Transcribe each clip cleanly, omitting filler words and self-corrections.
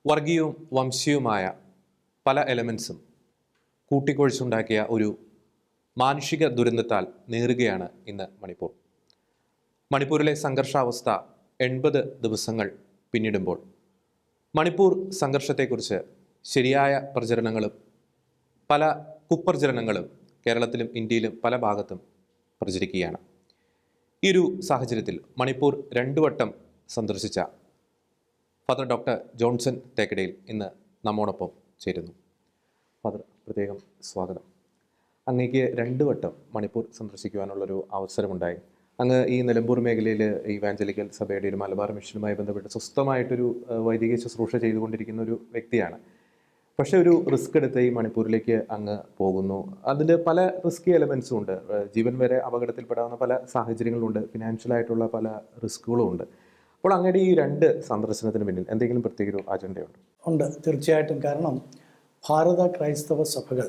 വർഗീയവും വംശീയവുമായ പല എലമെൻസും കൂട്ടിക്കൊഴിച്ചുണ്ടാക്കിയ ഒരു മാനുഷിക ദുരന്തത്താൽ നേറുകയാണ് ഇന്ന് മണിപ്പൂർ. മണിപ്പൂരിലെ സംഘർഷാവസ്ഥ 80 ദിവസങ്ങൾ പിന്നിടുമ്പോൾ മണിപ്പൂർ സംഘർഷത്തെക്കുറിച്ച് ശരിയായ പ്രചരണങ്ങളും പല കുപ്രചരണങ്ങളും കേരളത്തിലും ഇന്ത്യയിലും പല ഭാഗത്തും പ്രചരിക്കുകയാണ്. ഈ ഒരു സാഹചര്യത്തിൽ മണിപ്പൂർ 2 വട്ടം സന്ദർശിച്ച ഫാദർ ഡോക്ടർ ജോൺസൺ തേക്കടിയിൽ ഇന്ന് നമ്മോടൊപ്പം ചേരുന്നു. ഫാദർ, പ്രത്യേകം സ്വാഗതം. അങ്ങേക്ക് 2 വട്ടം മണിപ്പൂർ സന്ദർശിക്കുവാനുള്ളൊരു അവസരമുണ്ടായി. അങ്ങ് ഈ നിലമ്പൂർ മേഖലയിൽ ഇവാഞ്ചലിക്കൽ സഭയുടെ ഒരു മലബാർ മിഷനുമായി ബന്ധപ്പെട്ട് സ്വസ്ഥമായിട്ടൊരു വൈദിക ശുശ്രൂഷ ചെയ്തുകൊണ്ടിരിക്കുന്ന ഒരു വ്യക്തിയാണ്. പക്ഷേ ഒരു റിസ്ക് എടുത്ത് ഈ മണിപ്പൂരിലേക്ക് അങ്ങ് പോകുന്നു. അതിൽ പല റിസ്കി എലമെൻസും ഉണ്ട്. ജീവൻ വരെ അപകടത്തിൽപ്പെടാവുന്ന പല സാഹചര്യങ്ങളുണ്ട്. ഫിനാൻഷ്യലായിട്ടുള്ള പല റിസ്കുകളും ഉണ്ട്. അപ്പോൾ അങ്ങയുടെ ഈ 2 സന്ദർശനത്തിന് പിന്നിൽ എന്തെങ്കിലും പ്രത്യേക ഒരു അജണ്ടയുണ്ട്? ഉണ്ട്, തീർച്ചയായിട്ടും. കാരണം ഭാരത ക്രൈസ്തവ സഭകൾ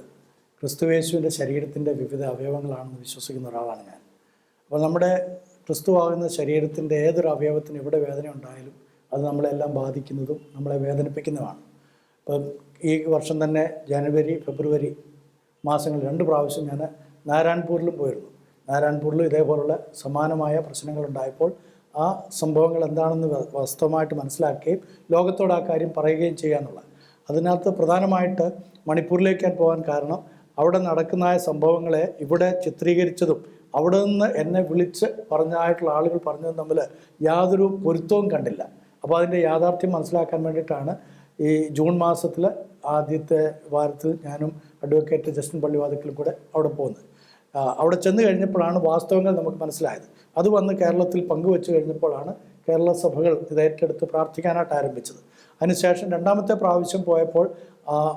ക്രിസ്തുയേശുവിൻ്റെ ശരീരത്തിൻ്റെ വിവിധ അവയവങ്ങളാണെന്ന് വിശ്വസിക്കുന്ന ഒരാളാണ് ഞാൻ. അപ്പോൾ നമ്മുടെ ക്രിസ്തുവാകുന്ന ശരീരത്തിൻ്റെ ഏതൊരു അവയവത്തിന് എവിടെ വേദന ഉണ്ടായാലും അത് നമ്മളെല്ലാം ബാധിക്കുന്നതും നമ്മളെ വേദനിപ്പിക്കുന്നതുമാണ്. ഇപ്പം ഈ വർഷം തന്നെ ജനുവരി ഫെബ്രുവരി മാസങ്ങളിൽ 2 പ്രാവശ്യം ഞാൻ നാരായൺപൂരിലും പോയിരുന്നു. നാരായൺപൂരിലും ഇതേപോലുള്ള സമാനമായ പ്രശ്നങ്ങളുണ്ടായപ്പോൾ ആ സംഭവങ്ങൾ എന്താണെന്ന് വാസ്തവമായിട്ട് മനസ്സിലാക്കുകയും ലോകത്തോട് ആ കാര്യം പറയുകയും ചെയ്യാനുള്ള അതിനകത്ത് പ്രധാനമായിട്ട് മണിപ്പൂരിലേക്ക് ഞാൻ പോകാൻ കാരണം അവിടെ നടക്കുന്ന സംഭവങ്ങളെ ഇവിടെ ചിത്രീകരിച്ചതും അവിടെ നിന്ന് എന്നെ വിളിച്ച് പറഞ്ഞായിട്ടുള്ള ആളുകൾ പറഞ്ഞതും തമ്മിൽ യാതൊരു പൊരുത്തവും കണ്ടില്ല. അപ്പോൾ അതിൻ്റെ യാഥാർത്ഥ്യം മനസ്സിലാക്കാൻ വേണ്ടിയിട്ടാണ് ഈ ജൂൺ മാസത്തിൽ ആദ്യത്തെ വാരത്തിൽ ഞാനും അഡ്വക്കേറ്റ് ജസ്റ്റിൻ പള്ളിവാതിക്കലും കൂടെ അവിടെ പോകുന്നത്. അവിടെ ചെന്ന് കഴിഞ്ഞപ്പോഴാണ് വാസ്തവങ്ങൾ നമുക്ക് മനസ്സിലായത്. അത് വന്ന് കേരളത്തിൽ പങ്കുവെച്ച് കഴിഞ്ഞപ്പോഴാണ് കേരള സഭകൾ ഇത് ഏറ്റെടുത്ത് പ്രാർത്ഥിക്കാനായിട്ട് ആരംഭിച്ചത്. അതിനുശേഷം 2ാമത്തെ പ്രാവശ്യം പോയപ്പോൾ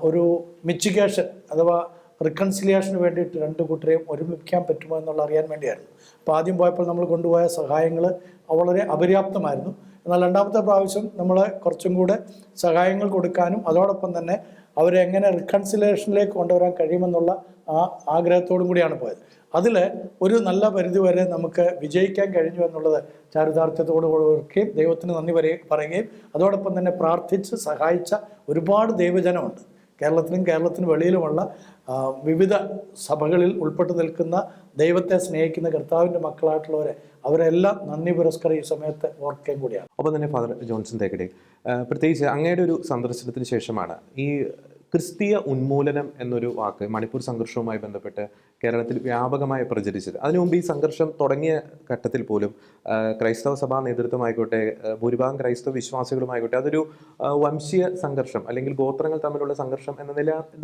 ഒരു മിറ്റിഗേഷൻ അഥവാ റിക്കൺസിലിയേഷന് വേണ്ടിയിട്ട് 2 കൂട്ടരെയും ഒരുമിപ്പിക്കാൻ പറ്റുമോ എന്നുള്ള അറിയാൻ വേണ്ടിയായിരുന്നു. അപ്പോൾ ആദ്യം പോയപ്പോൾ നമ്മൾ കൊണ്ടുപോയ സഹായങ്ങൾ വളരെ അപര്യാപ്തമായിരുന്നു. എന്നാൽ 2ാമത്തെ പ്രാവശ്യം നമ്മൾ കുറച്ചും കൂടെ സഹായങ്ങൾ കൊടുക്കാനും അതോടൊപ്പം തന്നെ അവരെ എങ്ങനെ റിക്കൺസിലിയേഷനിലേക്ക് കൊണ്ടുവരാൻ കഴിയുമെന്നുള്ള ആ ആഗ്രഹത്തോടും കൂടിയാണ് പോയത്. അതിൽ ഒരു നല്ല പരിധിവരെ നമുക്ക് വിജയിക്കാൻ കഴിഞ്ഞു എന്നുള്ളത് ചാരിതാർത്ഥ്യത്തോട് ഓർക്കുകയും ദൈവത്തിന് നന്ദി പറയുകയും അതോടൊപ്പം തന്നെ പ്രാർത്ഥിച്ച് സഹായിച്ച ഒരുപാട് ദൈവജനമുണ്ട്. കേരളത്തിന് വെളിയിലുമുള്ള വിവിധ സഭകളിൽ ഉൾപ്പെട്ടു നിൽക്കുന്ന ദൈവത്തെ സ്നേഹിക്കുന്ന കർത്താവിൻ്റെ മക്കളായിട്ടുള്ളവരെ അവരെല്ലാം നന്ദി പുരസ്കാരം ഈ സമയത്ത് ഓർക്കുകയും കൂടിയാണ്. ഒപ്പം തന്നെ ഫാദർ ജോൺസൺ തേക്കടി, പ്രത്യേകിച്ച് അങ്ങയുടെ ഒരു സന്ദർശനത്തിന് ശേഷമാണ് ഈ ക്രിസ്തീയ ഉന്മൂലനം എന്നൊരു വാക്ക് മണിപ്പൂർ സംഘർഷവുമായി ബന്ധപ്പെട്ട് കേരളത്തിൽ വ്യാപകമായി പ്രചരിച്ചത്. അതിനു മുമ്പ് ഈ സംഘർഷം തുടങ്ങിയ ഘട്ടത്തിൽ പോലും ക്രൈസ്തവ സഭാ നേതൃത്വമായിക്കോട്ടെ, ഭൂരിഭാഗം ക്രൈസ്തവ വിശ്വാസികളുമായിക്കോട്ടെ, അതൊരു വംശീയ സംഘർഷം അല്ലെങ്കിൽ ഗോത്രങ്ങൾ തമ്മിലുള്ള സംഘർഷം എന്ന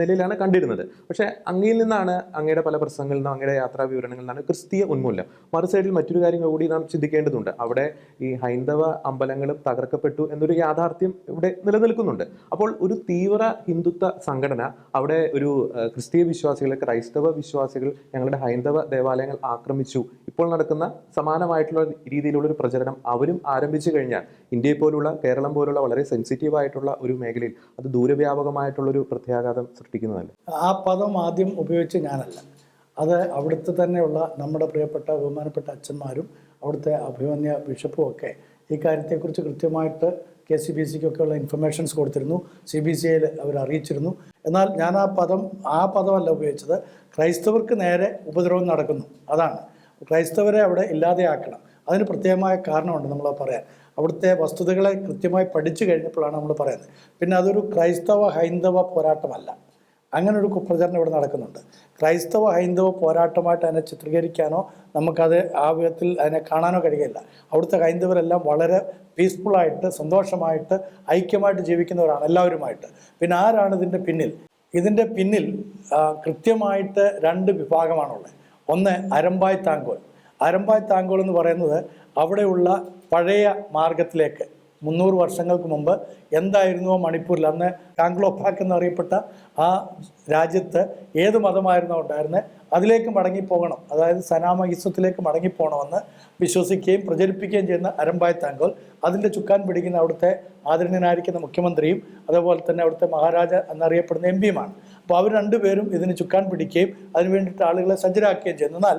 നിലയിലാണ് കണ്ടിരുന്നത്. പക്ഷേ അങ്ങയിൽ നിന്നാണ്, അങ്ങയുടെ പല പ്രസംഗങ്ങളിൽ നിന്നും അങ്ങയുടെ യാത്രാ വിവരണങ്ങളിൽ നിന്നാണ് ക്രിസ്തീയ ഉന്മൂലനം. മറുസൈഡിൽ മറ്റൊരു കാര്യം കൂടി നാം ചിന്തിക്കേണ്ടതുണ്ട്. അവിടെ ഈ ഹൈന്ദവ അമ്പലങ്ങളും തകർക്കപ്പെട്ടു എന്നൊരു യാഥാർത്ഥ്യം ഇവിടെ നിലനിൽക്കുന്നുണ്ട്. അപ്പോൾ ഒരു തീവ്ര ഹിന്ദുത്വ സംഘടന അവിടെ ഒരു ക്രിസ്തീയ വിശ്വാസികളെ, ക്രൈസ്തവ വിശ്വാസികൾ ഞങ്ങളുടെ ഹൈന്ദവ ദേവാലയങ്ങൾ ആക്രമിച്ചു, ഇപ്പോൾ നടക്കുന്ന സമാനമായിട്ടുള്ള രീതിയിലുള്ള ഒരു പ്രചരണം അവരും ആരംഭിച്ചു കഴിഞ്ഞാൽ ഇന്ത്യയെ പോലുള്ള, കേരളം പോലുള്ള വളരെ സെൻസിറ്റീവ് ആയിട്ടുള്ള ഒരു മേഖലയിൽ അത് ദൂരവ്യാപകമായിട്ടുള്ളൊരു പ്രത്യാഘാതം സൃഷ്ടിക്കുന്നതല്ല. ആ പദം ആദ്യം ഉപയോഗിച്ച് ഞാനല്ല, അത് അവിടുത്തെ തന്നെയുള്ള നമ്മുടെ പ്രിയപ്പെട്ട ബഹുമാനപ്പെട്ട അച്ഛന്മാരും അവിടുത്തെ അഭിമന്യ ബിഷപ്പും ഒക്കെ ഈ കാര്യത്തെക്കുറിച്ച് കൃത്യമായിട്ട് KCBCക്കൊക്കെ ഉള്ള ഇൻഫർമേഷൻസ് കൊടുത്തിരുന്നു. CBCയിൽ അവർ അറിയിച്ചിരുന്നു. എന്നാൽ ഞാൻ ആ പദമല്ല ഉപയോഗിച്ചത്. ക്രൈസ്തവർക്ക് നേരെ ഉപദ്രവം നടക്കുന്നു, അതാണ്. ക്രൈസ്തവരെ അവിടെ ഇല്ലാതെയാക്കണം. അതിന് പ്രത്യേകമായ കാരണമുണ്ട് നമ്മൾ പറയാൻ. അവിടുത്തെ വസ്തുതകളെ കൃത്യമായി പഠിച്ചു കഴിഞ്ഞപ്പോഴാണ് നമ്മൾ പറയുന്നത്. പിന്നെ അതൊരു ക്രൈസ്തവ ഹൈന്ദവ പോരാട്ടമല്ല. അങ്ങനെ ഒരു കുപ്രചരണം ഇവിടെ നടക്കുന്നുണ്ട്. ക്രൈസ്തവ ഹൈന്ദവ പോരാട്ടമായിട്ട് അതിനെ ചിത്രീകരിക്കാനോ നമുക്കത് ആ വിധത്തിൽ അതിനെ കാണാനോ കഴിയില്ല. അവിടുത്തെ ഹൈന്ദവരെല്ലാം വളരെ പീസ്ഫുള്ളായിട്ട്, സന്തോഷമായിട്ട്, ഐക്യമായിട്ട് ജീവിക്കുന്നവരാണ് എല്ലാവരുമായിട്ട്. പിന്നെ ആരാണ് ഇതിൻ്റെ പിന്നിൽ? ഇതിൻ്റെ പിന്നിൽ കൃത്യമായിട്ട് 2 വിഭാഗമാണുള്ളത്. ഒന്ന് അരമ്പായ് താങ്കോൽ. അരമ്പായ് താങ്കോൽ എന്ന് പറയുന്നത് അവിടെയുള്ള പഴയ മാർഗത്തിലേക്ക് 300 വർഷങ്ങൾക്ക് മുമ്പ് എന്തായിരുന്നുവോ മണിപ്പൂരിൽ, അന്ന് കാംഗ്ലോപാക്ക് എന്നറിയപ്പെട്ട ആ രാജ്യത്ത് ഏത് മതമായിരുന്നോ ഉണ്ടായിരുന്നത് അതിലേക്ക് മടങ്ങിപ്പോകണം, അതായത് സനാമഹിസത്തിലേക്ക് മടങ്ങിപ്പോകണമെന്ന് വിശ്വസിക്കുകയും പ്രചരിപ്പിക്കുകയും ചെയ്യുന്ന അരമ്പായ് താങ്കോൽ. അതിൻ്റെ ചുക്കാൻ പിടിക്കുന്ന അവിടുത്തെ ആദരണീയനായിരിക്കുന്ന മുഖ്യമന്ത്രിയും അതേപോലെ തന്നെ അവിടുത്തെ മഹാരാജ എന്നറിയപ്പെടുന്ന MP-യുമാണ്. അപ്പോൾ അവർ 2 പേരും ഇതിന് ചുക്കാൻ പിടിക്കുകയും അതിന് വേണ്ടിയിട്ട് ആളുകളെ സജ്ജരാക്കുകയും ചെയ്യുന്നു. എന്നാൽ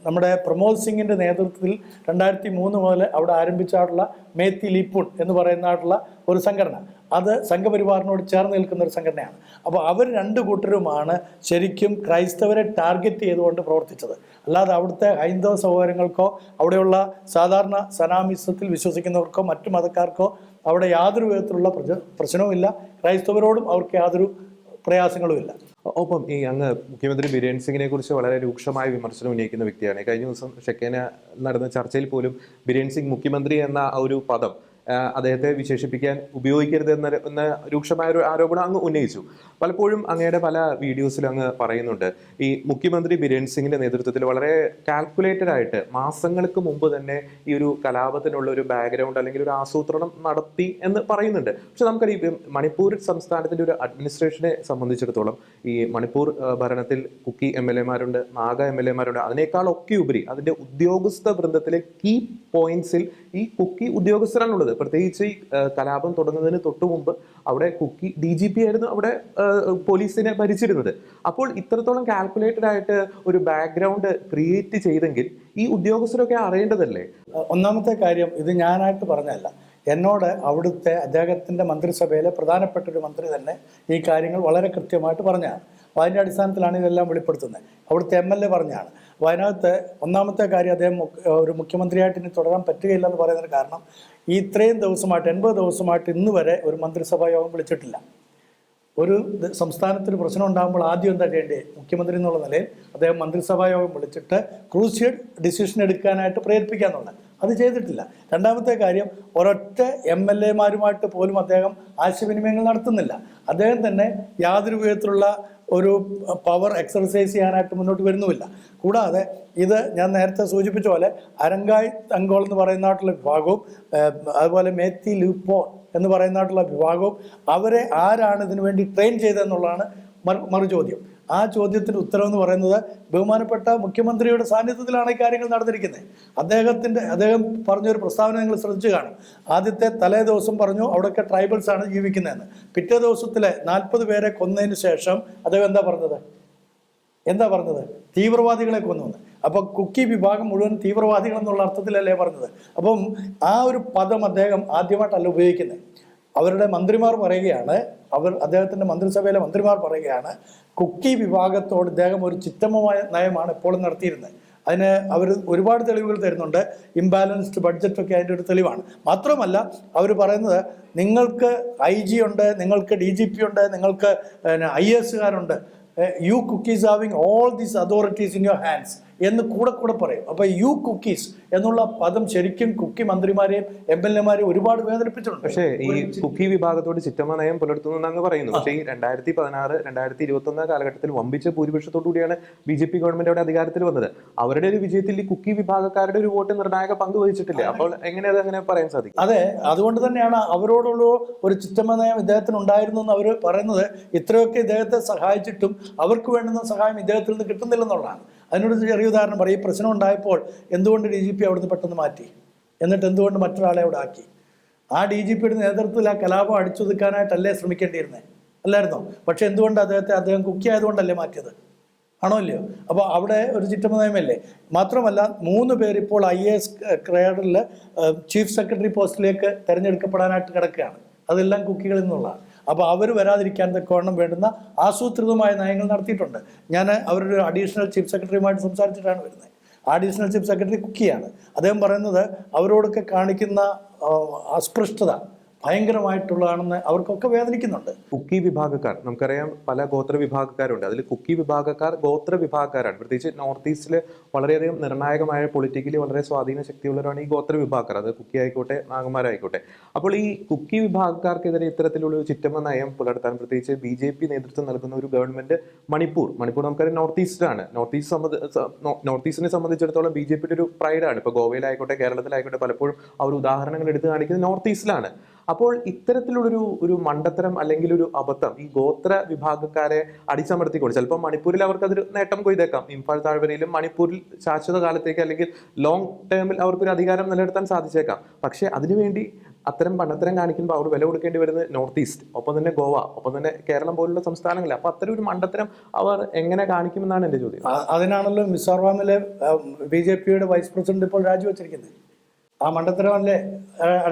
നമ്മുടെ പ്രമോദ് സിംഗിൻ്റെ നേതൃത്വത്തിൽ 2003 മുതൽ അവിടെ ആരംഭിച്ചായിട്ടുള്ള മേത്തി ലീപ്പുൺ എന്ന് പറയുന്നതായിട്ടുള്ള ഒരു സംഘടന, അത് സംഘപരിവാറിനോട് ചേർന്ന് നിൽക്കുന്ന ഒരു സംഘടനയാണ്. അപ്പോൾ അവർ രണ്ട് കൂട്ടരുമാണ് ശരിക്കും ക്രൈസ്തവരെ ടാർഗറ്റ് ചെയ്തുകൊണ്ട് പ്രവർത്തിച്ചത്. അല്ലാതെ അവിടുത്തെ ഹൈന്ദവ സഹോദരങ്ങൾക്കോ അവിടെയുള്ള സാധാരണ സനാമിസത്തിൽ വിശ്വസിക്കുന്നവർക്കോ മറ്റു മതക്കാർക്കോ അവിടെ യാതൊരു വിധത്തിലുള്ള പ്രശ്നവുമില്ല. ക്രൈസ്തവരോടും അവർക്ക് യാതൊരു പ്രയാസങ്ങളുമില്ല. ഒപ്പം ഈ അങ്ങ് മുഖ്യമന്ത്രി ബിരേൻ സിംഗിനെ കുറിച്ച് വളരെ രൂക്ഷമായ വിമർശനം ഉന്നയിക്കുന്ന വ്യക്തിയാണ്. കഴിഞ്ഞ ദിവസം ഷെക്കേന നടന്ന ചർച്ചയിൽ പോലും ബിരേൻ സിംഗ് മുഖ്യമന്ത്രി എന്ന ഒരു പദം അദ്ദേഹത്തെ വിശേഷിപ്പിക്കാൻ ഉപയോഗിക്കരുത് എന്ന രൂക്ഷമായ ഒരു ആരോപണം അങ്ങ് ഉന്നയിച്ചു. പലപ്പോഴും അങ്ങയുടെ പല വീഡിയോസിലും അങ്ങ് പറയുന്നുണ്ട് ഈ മുഖ്യമന്ത്രി ബിരേൻ സിംഗിന്റെ നേതൃത്വത്തിൽ വളരെ കാൽക്കുലേറ്റഡ് ആയിട്ട് മാസങ്ങൾക്ക് മുമ്പ് തന്നെ ഈ ഒരു കലാപത്തിനുള്ള ഒരു ബാക്ക്ഗ്രൗണ്ട് അല്ലെങ്കിൽ ഒരു ആസൂത്രണം നടത്തി എന്ന് പറയുന്നുണ്ട്. പക്ഷെ നമുക്കറിയാം മണിപ്പൂർ സംസ്ഥാനത്തിന്റെ ഒരു അഡ്മിനിസ്ട്രേഷനെ സംബന്ധിച്ചിടത്തോളം ഈ മണിപ്പൂർ ഭരണത്തിൽ കുക്കി MLA-മാരുണ്ട്, നാഗ MLA-മാരുണ്ട്. അതിനേക്കാളൊക്കെ ഉപരി അതിന്റെ ഉദ്യോഗസ്ഥ വൃന്ദത്തിലെ കീ പോയിന്റ്സിൽ ഈ കുക്കി ഉദ്യോഗസ്ഥരാണുള്ളത്. പ്രത്യേകിച്ച് ഈ കലാപം തുടങ്ങുന്നതിന് തൊട്ടു മുമ്പ് അവിടെ കുക്കി DGP ആയിരുന്നു അവിടെ പോലീസിനെ ഭരിച്ചിരുന്നത്. അപ്പോൾ ഇത്രത്തോളം കാൽക്കുലേറ്റഡ് ആയിട്ട് ഒരു ബാക്ക്ഗ്രൗണ്ട് ക്രിയേറ്റ് ചെയ്തെങ്കിൽ ഈ ഉദ്യോഗസ്ഥരൊക്കെ അറിയേണ്ടതല്ലേ? ഒന്നാമത്തെ കാര്യം, ഇത് ഞാനായിട്ട് പറഞ്ഞതല്ല, എന്നോട് അവിടുത്തെ അദ്ദേഹത്തിൻ്റെ മന്ത്രിസഭയിലെ പ്രധാനപ്പെട്ട ഒരു മന്ത്രി തന്നെ ഈ കാര്യങ്ങൾ വളരെ കൃത്യമായിട്ട് പറഞ്ഞതാണ്. അപ്പോൾ അതിൻ്റെ അടിസ്ഥാനത്തിലാണ് ഇതെല്ലാം വെളിപ്പെടുത്തുന്നത്. അവിടുത്തെ MLA പറഞ്ഞാണ്. അപ്പോൾ അതിനകത്ത് ഒന്നാമത്തെ കാര്യം, അദ്ദേഹം ഒരു മുഖ്യമന്ത്രിയായിട്ട് ഇനി തുടരാൻ പറ്റുകയില്ലെന്ന് പറയുന്നതിന് കാരണം ഈ ഇത്രയും ദിവസമായിട്ട് 80 ദിവസമായിട്ട് ഇന്ന് വരെ ഒരു മന്ത്രിസഭാ യോഗം വിളിച്ചിട്ടില്ല. ഒരു സംസ്ഥാനത്തിന് പ്രശ്നം ഉണ്ടാകുമ്പോൾ ആദ്യം എന്താ ചെയ്യേണ്ടത്? മുഖ്യമന്ത്രി എന്നുള്ള നിലയിൽ അദ്ദേഹം മന്ത്രിസഭാ യോഗം വിളിച്ചിട്ട് ക്രൂഷ്യൽ ഡിസിഷൻ എടുക്കാനായിട്ട് പ്രേരിപ്പിക്കുക എന്നുള്ളത് അത് ചെയ്തിട്ടില്ല. രണ്ടാമത്തെ കാര്യം, ഒരൊറ്റ MLA-മാരുമായിട്ട് പോലും അദ്ദേഹം ആശയവിനിമയങ്ങൾ നടത്തുന്നില്ല. അദ്ദേഹം തന്നെ യാതൊരു വിധത്തിലുള്ള ഒരു പവർ എക്സർസൈസ് ചെയ്യാനായിട്ട് മുന്നോട്ട് വരുന്നുമില്ല. കൂടാതെ ഇത് ഞാൻ നേരത്തെ സൂചിപ്പിച്ച പോലെ അരങ്കായ് തങ്കോൾ എന്ന് പറയുന്നതായിട്ടുള്ള വിഭാഗവും അതുപോലെ മേത്തി ലൂപ്പോ എന്ന് പറയുന്നതായിട്ടുള്ള വിഭാഗവും അവരെ ആരാണ് ഇതിനു വേണ്ടി ട്രെയിൻ ചെയ്തതെന്നുള്ളതാണ് മറുചോദ്യം. ആ ചോദ്യത്തിന് ഉത്തരവെന്ന് പറയുന്നത് ബഹുമാനപ്പെട്ട മുഖ്യമന്ത്രിയുടെ സാന്നിധ്യത്തിലാണ് ഈ കാര്യങ്ങൾ നടന്നിരിക്കുന്നത്. അദ്ദേഹം പറഞ്ഞൊരു പ്രസ്താവന നിങ്ങൾ ശ്രദ്ധിച്ചു കാണും. ആദ്യത്തെ തലേ ദിവസം പറഞ്ഞു അവിടെയൊക്കെ ട്രൈബൽസ് ആണ് ജീവിക്കുന്നതെന്ന്. പിറ്റേ ദിവസത്തിലെ 40 പേരെ കൊന്നതിന് ശേഷം അദ്ദേഹം എന്താ പറഞ്ഞത്? തീവ്രവാദികളെ കൊന്നു. അപ്പം കുക്കി വിഭാഗം മുഴുവൻ തീവ്രവാദികൾ എന്നുള്ള അർത്ഥത്തിലല്ലേ പറഞ്ഞത്. അപ്പം ആ ഒരു പദം അദ്ദേഹം ആദ്യമായിട്ടല്ല ഉപയോഗിക്കുന്നത്. അവരുടെ മന്ത്രിമാർ പറയുകയാണ്, അദ്ദേഹത്തിൻ്റെ മന്ത്രിസഭയിലെ മന്ത്രിമാർ പറയുകയാണ്, കുക്കി വിഭാഗത്തോട് ഇദ്ദേഹം ഒരു ചിത്തമമായ നയമാണ് എപ്പോഴും നടത്തിയിരുന്നത്. അതിന് അവർ ഒരുപാട് തെളിവുകൾ തരുന്നുണ്ട്. ഇംബാലൻസ്ഡ് ബഡ്ജറ്റൊക്കെ അതിൻ്റെ ഒരു തെളിവാണ്. മാത്രമല്ല അവർ പറയുന്നത് നിങ്ങൾക്ക് IG ഉണ്ട്, നിങ്ങൾക്ക് DGP ഉണ്ട്, നിങ്ങൾക്ക് IAS-കാരുണ്ട്, you Kukis having all these authorities in your hands എന്ന് കൂടെ പറയും. അപ്പോൾ യു കുക്കീസ് എന്നുള്ള പദം ശരിക്കും കുക്കി മന്ത്രിമാരെയും MLA-മാരെയും ഒരുപാട് വേദനിപ്പിച്ചിട്ടുണ്ട്. പക്ഷേ ഈ കുക്കി വിഭാഗത്തോട് ചിറ്റമ്മ നയം പുലർത്തുന്നു അങ്ങ് പറയുന്നു. പക്ഷേ ഈ 2016, 2021 കാലഘട്ടത്തിൽ വമ്പിച്ച ഭൂരിപക്ഷത്തോടുകൂടിയാണ് BJP ഗവൺമെന്റ് അവിടെ അധികാരത്തിൽ വന്നത്. അവരുടെ ഒരു വിജയത്തിൽ ഈ കുക്കി വിഭാഗക്കാരുടെ ഒരു വോട്ട് നിർണായക പങ്ക് വഹിച്ചിട്ടില്ല. അപ്പോൾ എങ്ങനെ അതങ്ങനെ പറയാൻ സാധിക്കും? അതെ, അതുകൊണ്ട് തന്നെയാണ് അവരോടുള്ള ഒരു ചിറ്റമ്മ നയം ഇദ്ദേഹത്തിന് ഉണ്ടായിരുന്നു എന്ന് അവർ പറയുന്നത്. ഇത്രയൊക്കെ ഇദ്ദേഹത്തെ സഹായിച്ചിട്ടും അവർക്ക് വേണ്ടുന്ന സഹായം ഇദ്ദേഹത്തിൽ നിന്ന് കിട്ടുന്നില്ലെന്നുള്ളതാണ്. അതിനോട് ചെറിയ ഉദാഹരണം പറയും. ഈ പ്രശ്നം ഉണ്ടായപ്പോൾ എന്തുകൊണ്ട് DGP അവിടുന്ന് പെട്ടെന്ന് മാറ്റി, എന്നിട്ട് എന്തുകൊണ്ട് മറ്റൊരാളെ അവിടെ ആക്കി? ആ DGP-യുടെ നേതൃത്വത്തിൽ ആ കലാപം അടിച്ചൊതുക്കാനായിട്ടല്ലേ ശ്രമിക്കേണ്ടിയിരുന്നത്, അല്ലായിരുന്നോ? പക്ഷെ എന്തുകൊണ്ട് അദ്ദേഹം കുക്കി ആയതുകൊണ്ടല്ലേ മാറ്റിയത്? ആണോ ഇല്ലയോ? അപ്പോൾ അവിടെ ഒരു ചിറ്റമ്മ നയമല്ലേ. മാത്രമല്ല 3 പേർ ഇപ്പോൾ IAS ഗ്രേഡിൽ ചീഫ് സെക്രട്ടറി പോസ്റ്റിലേക്ക് തിരഞ്ഞെടുക്കപ്പെടാനായിട്ട് കിടക്കുകയാണ്. അതെല്ലാം കുക്കികളിൽ നിന്നുള്ളതാണ്. അപ്പോൾ അവർ വരാതിരിക്കാൻ തക്കവണ്ണം വേണ്ടുന്ന ആസൂത്രിതമായ നയങ്ങൾ നടത്തിയിട്ടുണ്ട്. ഞാൻ അവരുടെ അഡീഷണൽ ചീഫ് സെക്രട്ടറിയുമായിട്ട് സംസാരിച്ചിട്ടാണ് വരുന്നത്. അഡീഷണൽ ചീഫ് സെക്രട്ടറി കുക്കിയാണ്. അദ്ദേഹം പറയുന്നത് അവരോടൊക്കെ കാണിക്കുന്ന അസ്പൃഷ്ടത ഭയങ്കരമായിട്ടുള്ളതാണെന്ന് അവർക്കൊക്കെ വേദനിക്കുന്നുണ്ട്. കുക്കി വിഭാഗക്കാർ നമുക്കറിയാം, പല ഗോത്ര വിഭാഗക്കാരുണ്ട്. അതിൽ കുക്കി വിഭാഗക്കാർ ഗോത്ര വിഭാഗക്കാരാണ്. പ്രത്യേകിച്ച് നോർത്ത് ഈസ്റ്റിൽ വളരെയധികം നിർണായകമായ പൊളിറ്റിക്കലി വളരെ സ്വാധീന ശക്തിയുള്ളവരാണ് ഈ ഗോത്ര വിഭാഗക്കാർ. അത് കുക്കി ആയിക്കോട്ടെ നാഗന്മാരായിക്കോട്ടെ. അപ്പോൾ ഈ കുക്കി വിഭാഗക്കാർക്കെതിരെ ഇത്തരത്തിലുള്ള ഒരു ചിറ്റമ്മ നയം പുലർത്താൻ പ്രത്യേകിച്ച് BJP നേതൃത്വം നൽകുന്ന ഒരു ഗവൺമെന്റ് മണിപ്പൂർ നമുക്കറിയാം നോർത്ത് ഈസ്റ്റാണ്. നോർത്ത് ഈസ്റ്റിനെ സംബന്ധിച്ചിടത്തോളം BJP-യുടെ ഒരു പ്രൈഡാണ്. ഇപ്പോൾ ഗോവയിലായിക്കോട്ടെ കേരളത്തിലായിക്കോട്ടെ പലപ്പോഴും അവർ ഉദാഹരണങ്ങൾ എടുത്തു കാണിക്കുന്നത് നോർത്ത് ഈസ്റ്റിലാണ്. അപ്പോൾ ഇത്തരത്തിലുള്ളൊരു മണ്ടത്തരം അല്ലെങ്കിൽ ഒരു അബദ്ധം ഈ ഗോത്ര വിഭാഗക്കാരെ അടിച്ചമർത്തിക്കൊണ്ട് ചിലപ്പോൾ മണിപ്പൂരിൽ അവർക്കതൊരു നേട്ടം കൊയ്തേക്കാം. ഇംഫാൽ താഴ്വരയിലും മണിപ്പൂരിൽ ശാശ്വത കാലത്തേക്ക് അല്ലെങ്കിൽ ലോങ് ടേമിൽ അവർക്കൊരു അധികാരം നിലനിർത്താൻ സാധിച്ചേക്കാം. പക്ഷേ അതിനുവേണ്ടി അത്തരം പണ്ടത്തരം കാണിക്കുമ്പോൾ അവർ വില കൊടുക്കേണ്ടി വരുന്നത് നോർത്ത് ഈസ്റ്റ്, ഒപ്പം തന്നെ ഗോവ, ഒപ്പം തന്നെ കേരളം പോലുള്ള സംസ്ഥാനങ്ങളിൽ. അപ്പോൾ അത്തരം ഒരു മണ്ടത്തരം അവർ എങ്ങനെ കാണിക്കുമെന്നാണ് എൻ്റെ ചോദ്യം. അതിനാണല്ലോ മിസോറാമിലെ BJP-യുടെ വൈസ് പ്രസിഡന്റ് ഇപ്പോൾ രാജിവെച്ചിരിക്കുന്നത്. ആ മണ്ടത്തരമല്ലേ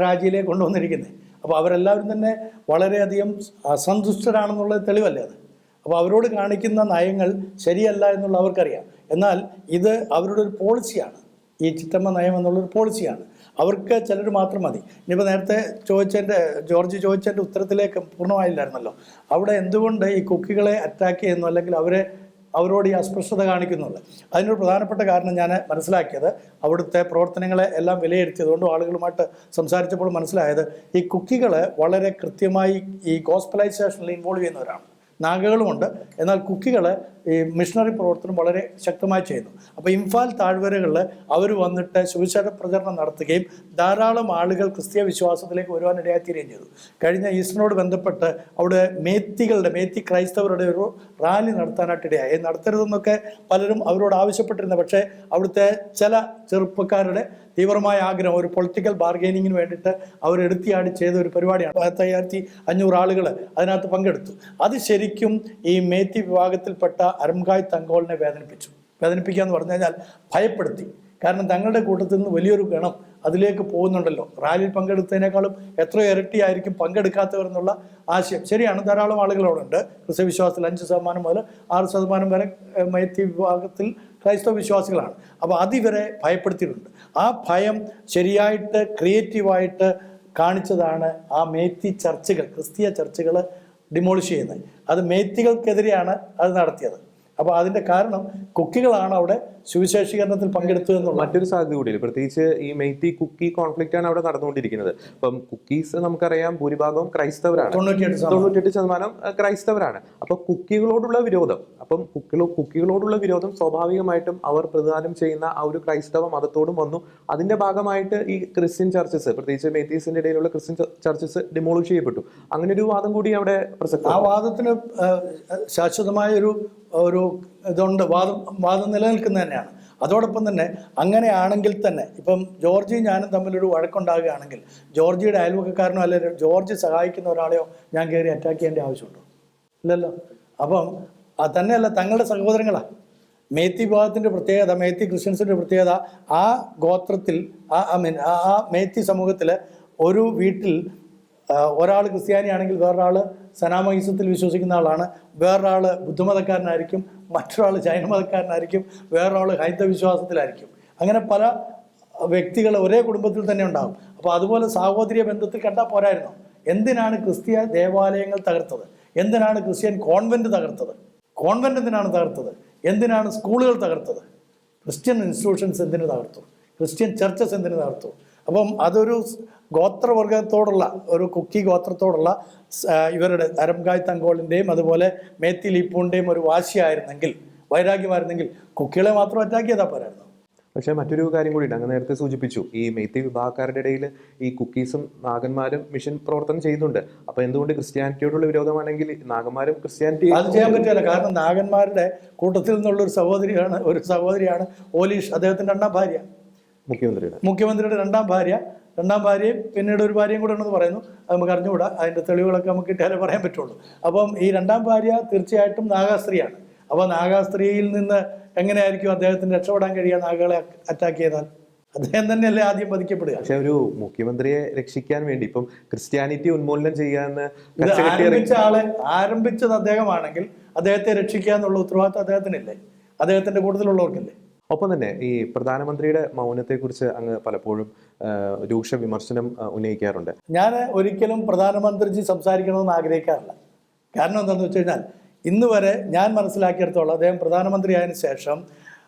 രാജിയിലേക്ക് കൊണ്ടുവന്നിരിക്കുന്നത്. അപ്പോൾ അവരെല്ലാവരും തന്നെ വളരെയധികം അസന്തുഷ്ടരാണെന്നുള്ളത് തെളിവല്ലേ അത്. അപ്പോൾ അവരോട് കാണിക്കുന്ന നയങ്ങൾ ശരിയല്ല എന്നുള്ള അവർക്കറിയാം. എന്നാൽ ഇത് അവരുടെ ഒരു പോളിസിയാണ്, ഈ ചിറ്റമ്മ നയം എന്നുള്ളൊരു പോളിസിയാണ്. അവർക്ക് ചിലർ മാത്രം മതി. ഇനിയിപ്പോൾ നേരത്തെ ജോർജ് ചോദിച്ചതിൻ്റെ ഉത്തരത്തിലേക്ക് പൂർണ്ണമായില്ലായിരുന്നല്ലോ. അവിടെ എന്തുകൊണ്ട് ഈ കുക്കികളെ അറ്റാക്ക് ചെയ്യുന്നു, അല്ലെങ്കിൽ അവരോട് ഈ അസ്പൃശ്യത കാണിക്കുന്നുള്ളത്? അതിനൊരു പ്രധാനപ്പെട്ട കാരണം ഞാൻ മനസ്സിലാക്കിയത്, അവിടുത്തെ പ്രവർത്തനങ്ങളെ എല്ലാം വിലയിരുത്തിയതുകൊണ്ടും ആളുകളുമായിട്ട് സംസാരിച്ചപ്പോൾ മനസ്സിലായത്, ഈ കുക്കികൾ വളരെ കൃത്യമായി ഈ ഗോസ്പലൈസേഷനിൽ ഇൻവോൾവ് ചെയ്യുന്നവരാണ്. നാഗകളുമുണ്ട്, എന്നാൽ കുക്കികൾ ഈ മിഷണറി പ്രവർത്തനം വളരെ ശക്തമായി ചെയ്യുന്നു. അപ്പോൾ ഇംഫാൽ താഴ്വരകളിൽ അവർ വന്നിട്ട് സുവിശേഷ പ്രചരണം നടത്തുകയും ധാരാളം ആളുകൾ ക്രിസ്തീയ വിശ്വാസത്തിലേക്ക് വരുവാനിടയാത്തീരുകയും ചെയ്തു. കഴിഞ്ഞ ഈസ്റ്ററിനോട് ബന്ധപ്പെട്ട് അവിടെ മേത്തി ക്രൈസ്തവരുടെ ഒരു റാലി നടത്താനായിട്ട് ഇടയായി. നടത്തരുതെന്നൊക്കെ പലരും അവരോട് ആവശ്യപ്പെട്ടിരുന്നു. പക്ഷേ അവിടുത്തെ ചില ചെറുപ്പക്കാരുടെ തീവ്രമായ ആഗ്രഹം, ഒരു പൊളിറ്റിക്കൽ ബാർഗെയിനിങ്ങിന് വേണ്ടിയിട്ട് അവരെടുത്തിയാടി ചെയ്ത ഒരു പരിപാടിയാണ്. 1500 ആളുകൾ അതിനകത്ത് പങ്കെടുത്തു. അത് ശരിക്കും ഈ മേത്തി വിഭാഗത്തിൽപ്പെട്ട അരംഗായ് തങ്കോളിനെ വേദനിപ്പിക്കുക എന്ന് പറഞ്ഞു കഴിഞ്ഞാൽ ഭയപ്പെടുത്തി. കാരണം തങ്ങളുടെ കൂട്ടത്തിൽ നിന്ന് വലിയൊരു ഗണം അതിലേക്ക് പോകുന്നുണ്ടല്ലോ. റാലിയിൽ പങ്കെടുത്തതിനേക്കാളും എത്രയോ ഇരട്ടിയായിരിക്കും പങ്കെടുക്കാത്തവർ എന്നുള്ള ആശയം. ശരിയാണ്, ധാരാളം ആളുകൾ അവിടെ ഉണ്ട്. ക്രിസ്ത്യ വിശ്വാസത്തിൽ 5% മുതൽ 6% വരെ മേത്തി വിഭാഗത്തിൽ ക്രൈസ്തവ വിശ്വാസികളാണ്. അപ്പോൾ അതിവരെ ഭയപ്പെടുത്തിയിട്ടുണ്ട്. ആ ഭയം ശരിയായിട്ട് ക്രിയേറ്റീവായിട്ട് കാണിച്ചതാണ് ആ മേത്തി ചർച്ചുകൾ, ക്രിസ്തീയ ചർച്ചുകൾ ഡിമോളിഷ് ചെയ്യുന്നത്. അത് മേത്തികൾക്കെതിരെയാണ് അത് നടത്തിയത്. അപ്പോൾ അതിൻ്റെ കാരണം കുക്കികളാണ് അവിടെ സുവിശേഷീകരണത്തിൽ പങ്കെടുത്തു എന്നുള്ള മറ്റൊരു സാധ്യത കൂടിയില്ല. പ്രത്യേകിച്ച് ഈ മെയ്ത്തി കുക്കി കോൺഫ്ലിക്റ്റ് ആണ് അവിടെ നടന്നുകൊണ്ടിരിക്കുന്നത്. ഇപ്പം കുക്കീസ് നമുക്കറിയാം ഭൂരിഭാഗവും ക്രൈസ്തവരാണ്, 98% ക്രൈസ്തവരാണ്. അപ്പം കുക്കികളോടുള്ള വിരോധം, കുക്കികളോടുള്ള വിരോധം സ്വാഭാവികമായിട്ടും അവർ പ്രതിദാനം ചെയ്യുന്ന ആ ഒരു ക്രൈസ്തവ മതത്തോടും വന്നു. അതിന്റെ ഭാഗമായിട്ട് ഈ ക്രിസ്ത്യൻ ചർച്ചസ്, പ്രത്യേകിച്ച് മേത്തീസിന്റെ ഇടയിലുള്ള ക്രിസ്ത്യൻ ചർച്ചസ് ഡിമോളിഷ് ചെയ്യപ്പെട്ടു. അങ്ങനെ ഒരു വാദം കൂടി അവിടെ പ്രസക്തം. ആ വാദത്തിന് ശാശ്വതമായ ഒരു ഇതുണ്ട്, വാദം നിലനിൽക്കുന്നത് തന്നെയാണ്. അതോടൊപ്പം തന്നെ അങ്ങനെയാണെങ്കിൽ തന്നെ ഇപ്പം ജോർജിയും ഞാനും തമ്മിലൊരു വഴക്കുണ്ടാകുകയാണെങ്കിൽ ജോർജിയുടെ അയൽവക്കക്കാരനോ അല്ലെങ്കിൽ ജോർജ് സഹായിക്കുന്ന ഒരാളെയോ ഞാൻ കയറി അറ്റാക്ക് ചെയ്യേണ്ട ആവശ്യമുണ്ടോ? ഇല്ലല്ലോ. അപ്പം തന്നെയല്ല, തങ്ങളുടെ സഹോദരങ്ങളാണ്. മേത്തി വിഭാഗത്തിൻ്റെ പ്രത്യേകത, മേത്തി ക്രിസ്ത്യൻസിൻ്റെ പ്രത്യേകത, ആ ഗോത്രത്തിൽ ആ മേത്തി സമൂഹത്തിൽ ഒരു വീട്ടിൽ ഒരാൾ ക്രിസ്ത്യാനിയാണെങ്കിൽ വേറൊരാൾ സനാമഹിസത്തിൽ വിശ്വസിക്കുന്ന ആളാണ്, വേറൊരാൾ ബുദ്ധമതക്കാരനായിരിക്കും, മറ്റൊരാൾ ജൈനമതക്കാരനായിരിക്കും, വേറൊരാൾ ഹൈന്ദവ വിശ്വാസത്തിലായിരിക്കും. അങ്ങനെ പല വ്യക്തികൾ ഒരേ കുടുംബത്തിൽ തന്നെ ഉണ്ടാകും. അപ്പോൾ അതുപോലെ സാഹോദര്യ ബന്ധത്തിൽ കണ്ടാൽ പോരായിരുന്നു. എന്തിനാണ് ക്രിസ്തീയ ദേവാലയങ്ങൾ തകർത്തത്? എന്തിനാണ് ക്രിസ്ത്യൻ കോൺവെൻറ്റ് തകർത്തത്? കോൺവെൻറ്റ് എന്തിനാണ് തകർത്തത്? എന്തിനാണ് സ്കൂളുകൾ തകർത്തത്? ക്രിസ്ത്യൻ ഇൻസ്റ്റിറ്റ്യൂഷൻസ് എന്തിനു തകർത്തു? ക്രിസ്ത്യൻ ചർച്ചസ് എന്തിനു തകർത്തു? അപ്പം അതൊരു ഗോത്രവർഗത്തോടുള്ള, ഒരു കുക്കി ഗോത്രത്തോടുള്ള ഇവരുടെ അരംഗായ് തങ്കോളിൻ്റെയും അതുപോലെ മേത്തി ലീപ്പൂണിൻ്റെയും ഒരു വാശിയായിരുന്നെങ്കിൽ, വൈരാഗ്യമായിരുന്നെങ്കിൽ കുക്കികളെ മാത്രം അറ്റാക്ക് ചെയ്താൽ പോരായിരുന്നു. പക്ഷേ മറ്റൊരു കാര്യം കൂടിയുണ്ട്. അങ്ങ് നേരത്തെ സൂചിപ്പിച്ചു, ഈ മേത്തി വിഭാഗക്കാരുടെ ഇടയിൽ ഈ കുക്കീസും നാഗന്മാരും മിഷൻ പ്രവർത്തനം ചെയ്യുന്നുണ്ട്. അപ്പോൾ എന്തുകൊണ്ട് ക്രിസ്ത്യാനിറ്റിയോടുള്ള വിരോധമാണെങ്കിൽ നാഗന്മാരും ക്രിസ്ത്യാനിറ്റി അത് ചെയ്യാൻ പറ്റില്ല. കാരണം നാഗന്മാരുടെ കൂട്ടത്തിൽ നിന്നുള്ള ഒരു സഹോദരിയാണ് ഓലീഷ്, അദ്ദേഹത്തിൻ്റെ രണ്ടാം ഭാര്യ, മുഖ്യമന്ത്രിയുടെ രണ്ടാം ഭാര്യയും പിന്നീട് ഒരു ഭാര്യയും കൂടെ ഉണ്ടെന്ന് പറയുന്നു. അത് നമുക്ക് അറിഞ്ഞുകൂടാ, അതിൻ്റെ തെളിവുകളൊക്കെ നമുക്ക് കിട്ടിയാലേ പറയാൻ പറ്റുള്ളൂ. അപ്പം ഈ രണ്ടാം ഭാര്യ തീർച്ചയായിട്ടും നാഗാസ്ത്രീയാണ്. അപ്പോൾ നാഗാസ്ത്രീയിൽ നിന്ന് എങ്ങനെയായിരിക്കും അദ്ദേഹത്തിന് രക്ഷപ്പെടാൻ കഴിയുക? നാഗകളെ അറ്റാക്ക് ചെയ്താൽ അദ്ദേഹം തന്നെയല്ലേ ആദ്യം വധിക്കപ്പെടുക. പക്ഷെ ഒരു മുഖ്യമന്ത്രിയെ രക്ഷിക്കാൻ വേണ്ടി ഇപ്പം ക്രിസ്ത്യാനിറ്റി ഉന്മൂലനം ചെയ്യാന്ന് ആരംഭിച്ചത് അദ്ദേഹമാണെങ്കിൽ അദ്ദേഹത്തെ രക്ഷിക്കുക എന്നുള്ള ഉത്തരവാദിത്വം അദ്ദേഹത്തിനില്ലേ? അദ്ദേഹത്തിന്റെ കൂട്ടത്തിലുള്ളവർക്കല്ലേ? ഒപ്പം തന്നെ ഈ പ്രധാനമന്ത്രിയുടെ മൗനത്തെക്കുറിച്ച് അങ്ങ് പലപ്പോഴും രൂക്ഷ വിമർശനം ഉന്നയിക്കാറുണ്ട്. ഞാൻ ഒരിക്കലും പ്രധാനമന്ത്രി സംസാരിക്കണമെന്ന് ആഗ്രഹിക്കാറില്ല. കാരണം എന്താണെന്ന് വെച്ച് കഴിഞ്ഞാൽ ഇന്ന് വരെ ഞാൻ മനസ്സിലാക്കിയെടുത്തോളം അദ്ദേഹം പ്രധാനമന്ത്രി ആയതിനു ശേഷം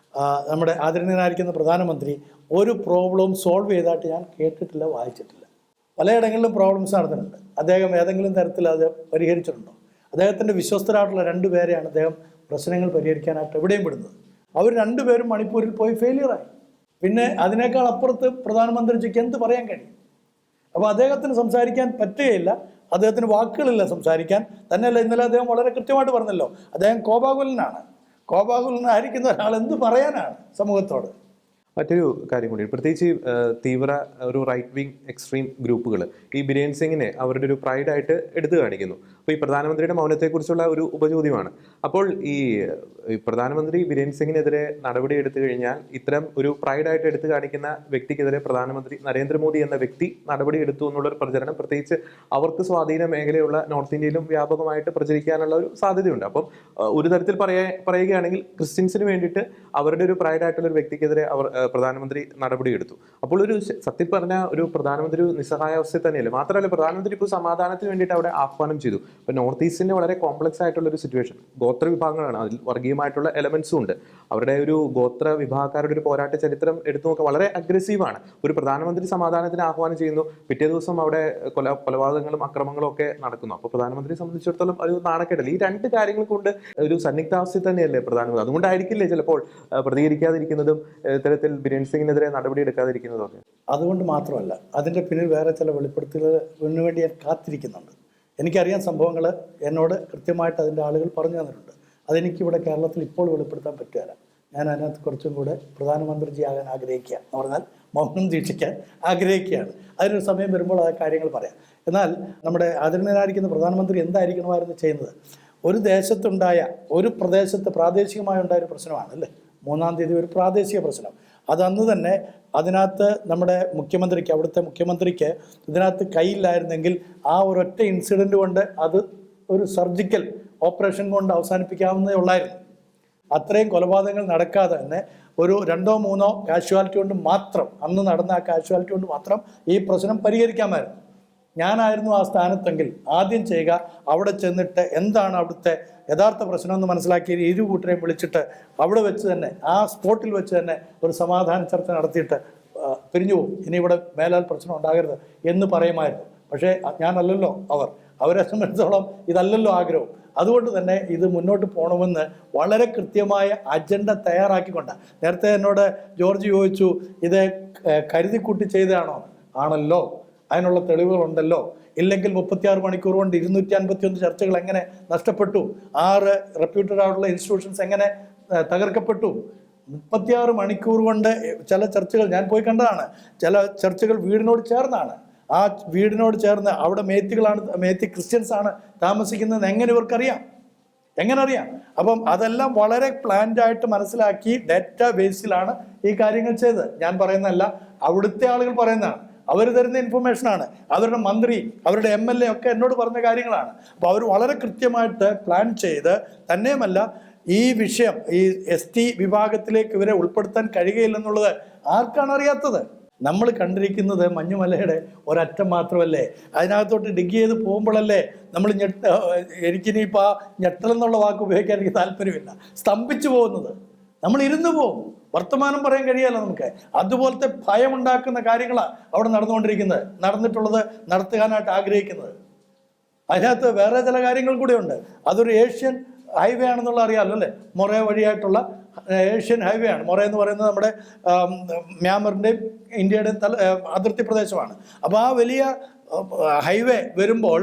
നമ്മുടെ ആദരണീയനായിരിക്കുന്ന പ്രധാനമന്ത്രി ഒരു പ്രോബ്ലം സോൾവ് ചെയ്തായിട്ട് ഞാൻ കേട്ടിട്ടില്ല, വായിച്ചിട്ടില്ല. പലയിടങ്ങളിലും പ്രോബ്ലംസ് നടന്നിട്ടുണ്ട്. അദ്ദേഹം ഏതെങ്കിലും തരത്തിൽ അത് പരിഹരിച്ചിട്ടുണ്ടോ? അദ്ദേഹത്തിൻ്റെ വിശ്വസ്തരായിട്ടുള്ള 2 പേരെയാണ് അദ്ദേഹം പ്രശ്നങ്ങൾ പരിഹരിക്കാനായിട്ട് എവിടെയും വിടുന്നത്. അവർ 2 പേരും മണിപ്പൂരിൽ പോയി ഫെയിലിയറായി. പിന്നെ അതിനേക്കാൾ അപ്പുറത്ത് പ്രധാനമന്ത്രിക്ക് എന്ത് പറയാൻ കഴിയും? അപ്പോൾ അദ്ദേഹത്തിന് സംസാരിക്കാൻ പറ്റുകയില്ല, അദ്ദേഹത്തിന് വാക്കുകളില്ല സംസാരിക്കാൻ. തന്നെയല്ല, ഇന്നലെ അദ്ദേഹം വളരെ കൃത്യമായിട്ട് പറഞ്ഞല്ലോ, അദ്ദേഹം കോപാകുലനായിരിക്കുന്ന ഒരാൾ എന്ത് പറയാനാണ് സമൂഹത്തോട്? മറ്റൊരു കാര്യം കൂടി, പ്രത്യേകിച്ച് തീവ്ര ഒരു റൈറ്റ് വിങ് എക്സ്ട്രീം ഗ്രൂപ്പുകൾ ഈ ബിരേൻ സിംഗിനെ അവരുടെ ഒരു പ്രൈഡായിട്ട് എടുത്തു കാണിക്കുന്നു. അപ്പോൾ ഈ പ്രധാനമന്ത്രിയുടെ മൗനത്തെക്കുറിച്ചുള്ള ഒരു ഉപചോദ്യമാണ്. അപ്പോൾ ഈ പ്രധാനമന്ത്രി ബിരേൻ സിംഗിനെതിരെ നടപടി എടുത്തു കഴിഞ്ഞാൽ ഇത്തരം ഒരു പ്രൈഡായിട്ട് എടുത്തു കാണിക്കുന്ന വ്യക്തിക്കെതിരെ പ്രധാനമന്ത്രി നരേന്ദ്രമോദി എന്ന വ്യക്തി നടപടി എടുത്തു എന്നുള്ളൊരു പ്രചരണം പ്രത്യേകിച്ച് അവർക്ക് സ്വാധീന മേഖലയുള്ള നോർത്ത് ഇന്ത്യയിലും വ്യാപകമായിട്ട് പ്രചരിക്കാനുള്ള ഒരു സാധ്യതയുണ്ട്. അപ്പം ഒരു തരത്തിൽ പറയുകയാണെങ്കിൽ ക്രിസ്ത്യൻസിന് വേണ്ടിയിട്ട് അവരുടെ ഒരു പ്രൈഡായിട്ടുള്ള ഒരു വ്യക്തിക്കെതിരെ അവർ പ്രധാനമന്ത്രി നടപടിയെടുത്തു. അപ്പോൾ ഒരു സത്യം പറഞ്ഞ ഒരു പ്രധാനമന്ത്രി ഒരു നിസ്സഹായാവസ്ഥയിൽ തന്നെയല്ലേ. മാത്രമല്ല പ്രധാനമന്ത്രി ഇപ്പോൾ സമാധാനത്തിന് വേണ്ടിയിട്ട് അവിടെ ആഹ്വാനം ചെയ്തു. ഇപ്പോൾ നോർത്ത് ഈസ്റ്റിന്റെ വളരെ കോംപ്ലക്സ് ആയിട്ടുള്ള ഒരു സിറ്റുവേഷൻ, ഗോത്ര വിഭാഗങ്ങളാണ്, അതിൽ വർഗീയമായിട്ടുള്ള എലമെന്റ്സും ഉണ്ട്. അവരുടെ ഒരു ഗോത്ര വിഭാഗക്കാരുടെ ഒരു പോരാട്ട ചരിത്രം എടുത്തു നോക്കുക വളരെ അഗ്രസീവാണ്. ഒരു പ്രധാനമന്ത്രി സമാധാനത്തിന് ആഹ്വാനം ചെയ്യുന്നു, പിറ്റേ ദിവസം അവിടെ കൊലപാതകങ്ങളും അക്രമങ്ങളും ഒക്കെ നടക്കുന്നു. അപ്പോൾ പ്രധാനമന്ത്രിയെ സംബന്ധിച്ചിടത്തോളം ഒരു നാണക്കേടല്ല. ഈ രണ്ട് കാര്യങ്ങൾ കൊണ്ട് ഒരു സന്നിഗ്ധാവസ്ഥയിൽ തന്നെയല്ലേ പ്രധാനമന്ത്രി. അതുകൊണ്ടായിരിക്കില്ലേ ചിലപ്പോൾ പ്രതികരിക്കാതിരിക്കുന്നതും ഇത്തരത്തിൽ ബിരേൻ സിംഗിനെതിരെ നടപടി എടുക്കാതിരിക്കുന്നതൊക്കെ. അതുകൊണ്ട് മാത്രമല്ല, അതിൻ്റെ പിന്നിൽ വേറെ ചില വെളിപ്പെടുത്തലുകളിന് വേണ്ടി ഞാൻ കാത്തിരിക്കുന്നുണ്ട്. എനിക്കറിയാം സംഭവങ്ങൾ, എന്നോട് കൃത്യമായിട്ട് അതിൻ്റെ ആളുകൾ പറഞ്ഞു തന്നിട്ടുണ്ട്. അതെനിക്കിവിടെ കേരളത്തിൽ ഇപ്പോൾ വെളിപ്പെടുത്താൻ പറ്റുകയില്ല. ഞാൻ അതിനകത്ത് കുറച്ചും കൂടെ പ്രധാനമന്ത്രി ആകാൻ ആഗ്രഹിക്കുക എന്ന് പറഞ്ഞാൽ മൗനം ദീക്ഷിക്കാൻ ആഗ്രഹിക്കുകയാണ്. അതിനൊരു സമയം വരുമ്പോൾ ആ കാര്യങ്ങൾ പറയാം. എന്നാൽ നമ്മുടെ ആദരണീയനായിരിക്കുന്ന പ്രധാനമന്ത്രി എന്തായിരിക്കണമായിരുന്നു ചെയ്യുന്നത്? ഒരു ദേശത്തുണ്ടായ, ഒരു പ്രദേശത്ത് പ്രാദേശികമായി ഉണ്ടായ ഒരു പ്രശ്നമാണ് അല്ലേ 3-ാം തീയതി ഒരു പ്രാദേശിക പ്രശ്നം. അത് അന്ന് തന്നെ അതിനകത്ത് നമ്മുടെ മുഖ്യമന്ത്രിക്ക്, അവിടുത്തെ മുഖ്യമന്ത്രിക്ക് ഇതിനകത്ത് കയ്യില്ലായിരുന്നെങ്കിൽ ആ ഒരൊറ്റ ഇൻസിഡൻറ്റ് കൊണ്ട് അത് ഒരു സർജിക്കൽ ഓപ്പറേഷൻ കൊണ്ട് അവസാനിപ്പിക്കാവുന്നതേ ഉള്ളായിരുന്നു. അത്രയും കൊലപാതകങ്ങൾ നടക്കാതെ തന്നെ ഒരു 2-3 കാഷ്വാലിറ്റി കൊണ്ട് മാത്രം, അന്ന് നടന്ന ആ കാഷ്വാലിറ്റി കൊണ്ട് മാത്രം ഈ പ്രശ്നം പരിഹരിക്കാമായിരുന്നു. ഞാനായിരുന്നു ആ സ്ഥാനത്തെങ്കിൽ ആദ്യം ചെയ്യുക അവിടെ ചെന്നിട്ട് എന്താണ് അവിടുത്തെ യഥാർത്ഥ പ്രശ്നം എന്ന് മനസ്സിലാക്കി ഇരു കൂട്ടരെയും വിളിച്ചിട്ട് അവിടെ വെച്ച് തന്നെ, ആ സ്പോട്ടിൽ വെച്ച് തന്നെ ഒരു സമാധാന ചർച്ച നടത്തിയിട്ട് പിരിഞ്ഞു പോകും, ഇനി ഇവിടെ മേലാൽ പ്രശ്നം ഉണ്ടാകരുത് എന്ന് പറയുമായിരുന്നു. പക്ഷേ ഞാനല്ലല്ലോ അവരെ സംബന്ധിച്ചിടത്തോളം ഇതല്ലല്ലോ ആഗ്രഹം. അതുകൊണ്ട് തന്നെ ഇത് മുന്നോട്ട് പോകണമെന്ന് വളരെ കൃത്യമായ അജണ്ട തയ്യാറാക്കിക്കൊണ്ടാണ്. നേരത്തെ എന്നോട് ജോർജ് ചോദിച്ചു, ഇത് കരുതിക്കൂട്ടി ചെയ്തതാണോ? ആണല്ലോ, അതിനുള്ള തെളിവുകളുണ്ടല്ലോ. ഇല്ലെങ്കിൽ 36 മണിക്കൂർ കൊണ്ട് 251 ചർച്ചകൾ എങ്ങനെ നഷ്ടപ്പെട്ടു? 6 റെപ്യൂട്ടഡ് ആയിട്ടുള്ള ഇൻസ്റ്റിറ്റ്യൂഷൻസ് എങ്ങനെ തകർക്കപ്പെട്ടു? 36 മണിക്കൂർ കൊണ്ട് ചില ചർച്ചകൾ ഞാൻ പോയി കണ്ടതാണ്. ചില ചർച്ചകൾ വീടിനോട് ചേർന്നാണ്. ആ വീടിനോട് ചേർന്ന് അവിടെ മേത്തി ക്രിസ്ത്യൻസ് ആണ് താമസിക്കുന്നത്. എങ്ങനെ ഇവർക്കറിയാം? എങ്ങനെ അറിയാം? അപ്പം അതെല്ലാം വളരെ പ്ലാൻഡ് ആയിട്ട് മനസ്സിലാക്കി ഡാറ്റാ ബേസിലാണ് ഈ കാര്യങ്ങൾ ചെയ്തത്. ഞാൻ പറയുന്നതല്ല, അവിടുത്തെ ആളുകൾ പറയുന്നതാണ്. അവർ തരുന്ന ഇൻഫർമേഷനാണ്. അവരുടെ മന്ത്രി, അവരുടെ MLA ഒക്കെ എന്നോട് പറഞ്ഞ കാര്യങ്ങളാണ്. അപ്പോൾ അവർ വളരെ കൃത്യമായിട്ട് പ്ലാൻ ചെയ്ത്, തന്നെയുമല്ല ഈ വിഷയം ഈ ST വിഭാഗത്തിലേക്ക് ഇവരെ ഉൾപ്പെടുത്താൻ കഴിയുകയില്ലെന്നുള്ളത് ആർക്കാണ് അറിയാത്തത്? നമ്മൾ കണ്ടിരിക്കുന്നത് മഞ്ഞുമലയുടെ ഒരറ്റം മാത്രമല്ലേ. അതിനകത്തോട്ട് ഡിഗ് ചെയ്ത് പോകുമ്പോഴല്ലേ നമ്മൾ എനിക്കിനിയിപ്പോൾ ആ ഞെട്ടലെന്നുള്ള വാക്ക് ഉപയോഗിക്കാൻ എനിക്ക് താല്പര്യമില്ല, സ്തംഭിച്ചു പോകുന്നത്. നമ്മൾ ഇരുന്ന് പോകും, വർത്തമാനം പറയാൻ കഴിയാലോ നമുക്ക്. അതുപോലത്തെ ഭയമുണ്ടാക്കുന്ന കാര്യങ്ങളാണ് അവിടെ നടന്നിട്ടുള്ളത്, നടത്താനായിട്ട് ആഗ്രഹിക്കുന്നത്. അതിനകത്ത് വേറെ ചില കാര്യങ്ങൾ കൂടെ ഉണ്ട്. അതൊരു ഏഷ്യൻ ഹൈവേ ആണെന്നുള്ള അറിയാമല്ലോ അല്ലേ. മൊറേ വഴിയായിട്ടുള്ള ഏഷ്യൻ ഹൈവേ ആണ്. മൊറേ എന്ന് പറയുന്നത് നമ്മുടെ മ്യാൻമറിൻ്റെയും ഇന്ത്യയുടെയും അതിർത്തി പ്രദേശമാണ്. അപ്പോൾ ആ വലിയ ഹൈവേ വരുമ്പോൾ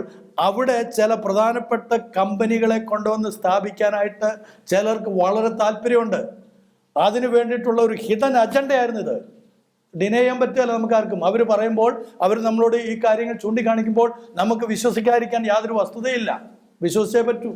അവിടെ ചില പ്രധാനപ്പെട്ട കമ്പനികളെ കൊണ്ടുവന്ന് സ്ഥാപിക്കാനായിട്ട് ചിലർക്ക് വളരെ താല്പര്യമുണ്ട്. അതിനു വേണ്ടിയിട്ടുള്ള ഒരു ഹിഡൻ അജണ്ടയായിരുന്നു ഇത്. ഡിനൈ ചെയ്യാൻ പറ്റുകയല്ല നമുക്കാർക്കും. അവർ പറയുമ്പോൾ, അവർ നമ്മളോട് ഈ കാര്യങ്ങൾ ചൂണ്ടിക്കാണിക്കുമ്പോൾ നമുക്ക് വിശ്വസിക്കാതിരിക്കാൻ യാതൊരു വസ്തുതയില്ല. വിശ്വസിച്ചേ പറ്റൂ.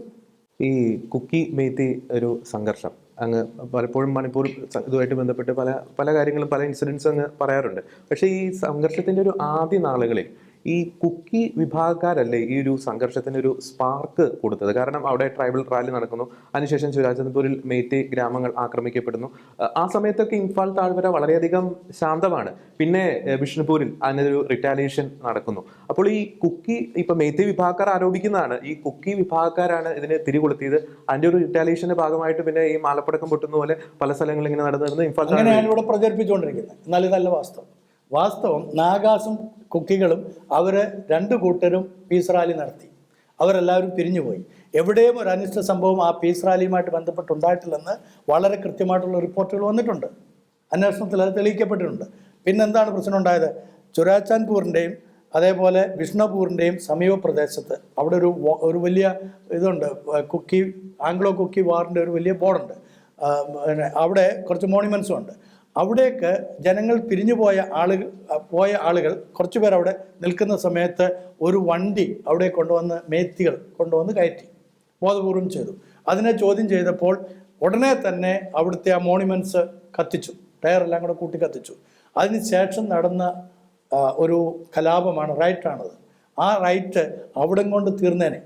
ഈ കുക്കി മേത്തി ഒരു സംഘർഷം അങ്ങ് പലപ്പോഴും മണിപ്പൂർ ഇതുമായിട്ട് ബന്ധപ്പെട്ട് പല കാര്യങ്ങളും, പല ഇൻസിഡൻസും അങ്ങ് പറയാറുണ്ട്. പക്ഷേ ഈ സംഘർഷത്തിൻ്റെ ഒരു ആദ്യ നാളുകളിൽ ഈ കുക്കി വിഭാഗക്കാരല്ലേ ഈ ഒരു സംഘർഷത്തിന് ഒരു സ്പാർക്ക് കൊടുത്തത്? കാരണം അവിടെ ട്രൈബൽ റാലി നടക്കുന്നു, അതിനുശേഷം ചുരാചന്ദ്പൂരിൽ മേത്തി ഗ്രാമങ്ങൾ ആക്രമിക്കപ്പെടുന്നു. ആ സമയത്തൊക്കെ ഇംഫാൽ താഴ്വര വളരെയധികം ശാന്തമാണ്. പിന്നെ ബിഷ്ണുപൂരിൽ അതിനൊരു റിറ്റാലിയേഷൻ നടക്കുന്നു. അപ്പോൾ ഈ കുക്കി, ഇപ്പൊ മേത്തി വിഭാഗക്കാർ ആരോപിക്കുന്നതാണ് ഈ കുക്കി വിഭാഗക്കാരാണ് ഇതിനെ തിരികൊളുത്തിയത്. അതിന്റെ ഒരു റിറ്റാലിയേഷന്റെ ഭാഗമായിട്ട് പിന്നെ ഈ മാലപ്പടക്കം പൊട്ടുന്ന പോലെ പല സ്ഥലങ്ങളിൽ ഇങ്ങനെ നടന്നു ഇംഫാൽ ഇവിടെ പ്രചരിപ്പിച്ചുകൊണ്ടിരിക്കുന്നത്. എന്നാൽ ഇതല്ല വാസ്തവം. നാഗാസും കുക്കികളും അവർ 2 കൂട്ടരും പീസ് റാലി നടത്തി. അവരെല്ലാവരും പിരിഞ്ഞുപോയി. എവിടെയും ഒരു അനിഷ്ട സംഭവം ആ പീസ് റാലിയുമായിട്ട് ബന്ധപ്പെട്ടുണ്ടായിട്ടില്ലെന്ന് വളരെ കൃത്യമായിട്ടുള്ള റിപ്പോർട്ടുകൾ വന്നിട്ടുണ്ട്. അന്വേഷണത്തിൽ അത് തെളിയിക്കപ്പെട്ടിട്ടുണ്ട്. പിന്നെന്താണ് പ്രശ്നം ഉണ്ടായത്? ചുരാചാൻപൂരിൻ്റെയും അതേപോലെ ബിഷ്ണുപൂരിൻ്റെയും സമീപ പ്രദേശത്ത് അവിടെ ഒരു വലിയ ഇതുണ്ട്, ആംഗ്ലോ കുക്കി വാറിൻ്റെ ഒരു വലിയ ബോർഡുണ്ട്. അവിടെ കുറച്ച് മോണിമെൻറ്റ്സും ഉണ്ട്. അവിടേക്ക് ജനങ്ങൾ പിരിഞ്ഞു പോയ ആളുകൾ കുറച്ചു പേർ അവിടെ നിൽക്കുന്ന സമയത്ത് ഒരു വണ്ടി അവിടെ കൊണ്ടുവന്ന് മേത്തികൾ കൊണ്ടുവന്ന് കയറ്റി ബോധപൂർവം ചെയ്തു. അതിനെ ചോദ്യം ചെയ്തപ്പോൾ ഉടനെ തന്നെ അവിടുത്തെ ആ മോണിമെന്റ്സ് കത്തിച്ചു, ടയറെല്ലാം കൂടെ കൂട്ടി കത്തിച്ചു. അതിനുശേഷം നടന്ന ഒരു കലാപമാണ്, റൈറ്റാണത്. ആ റൈറ്റ് അവിടം കൊണ്ട് തീർന്നേനെ.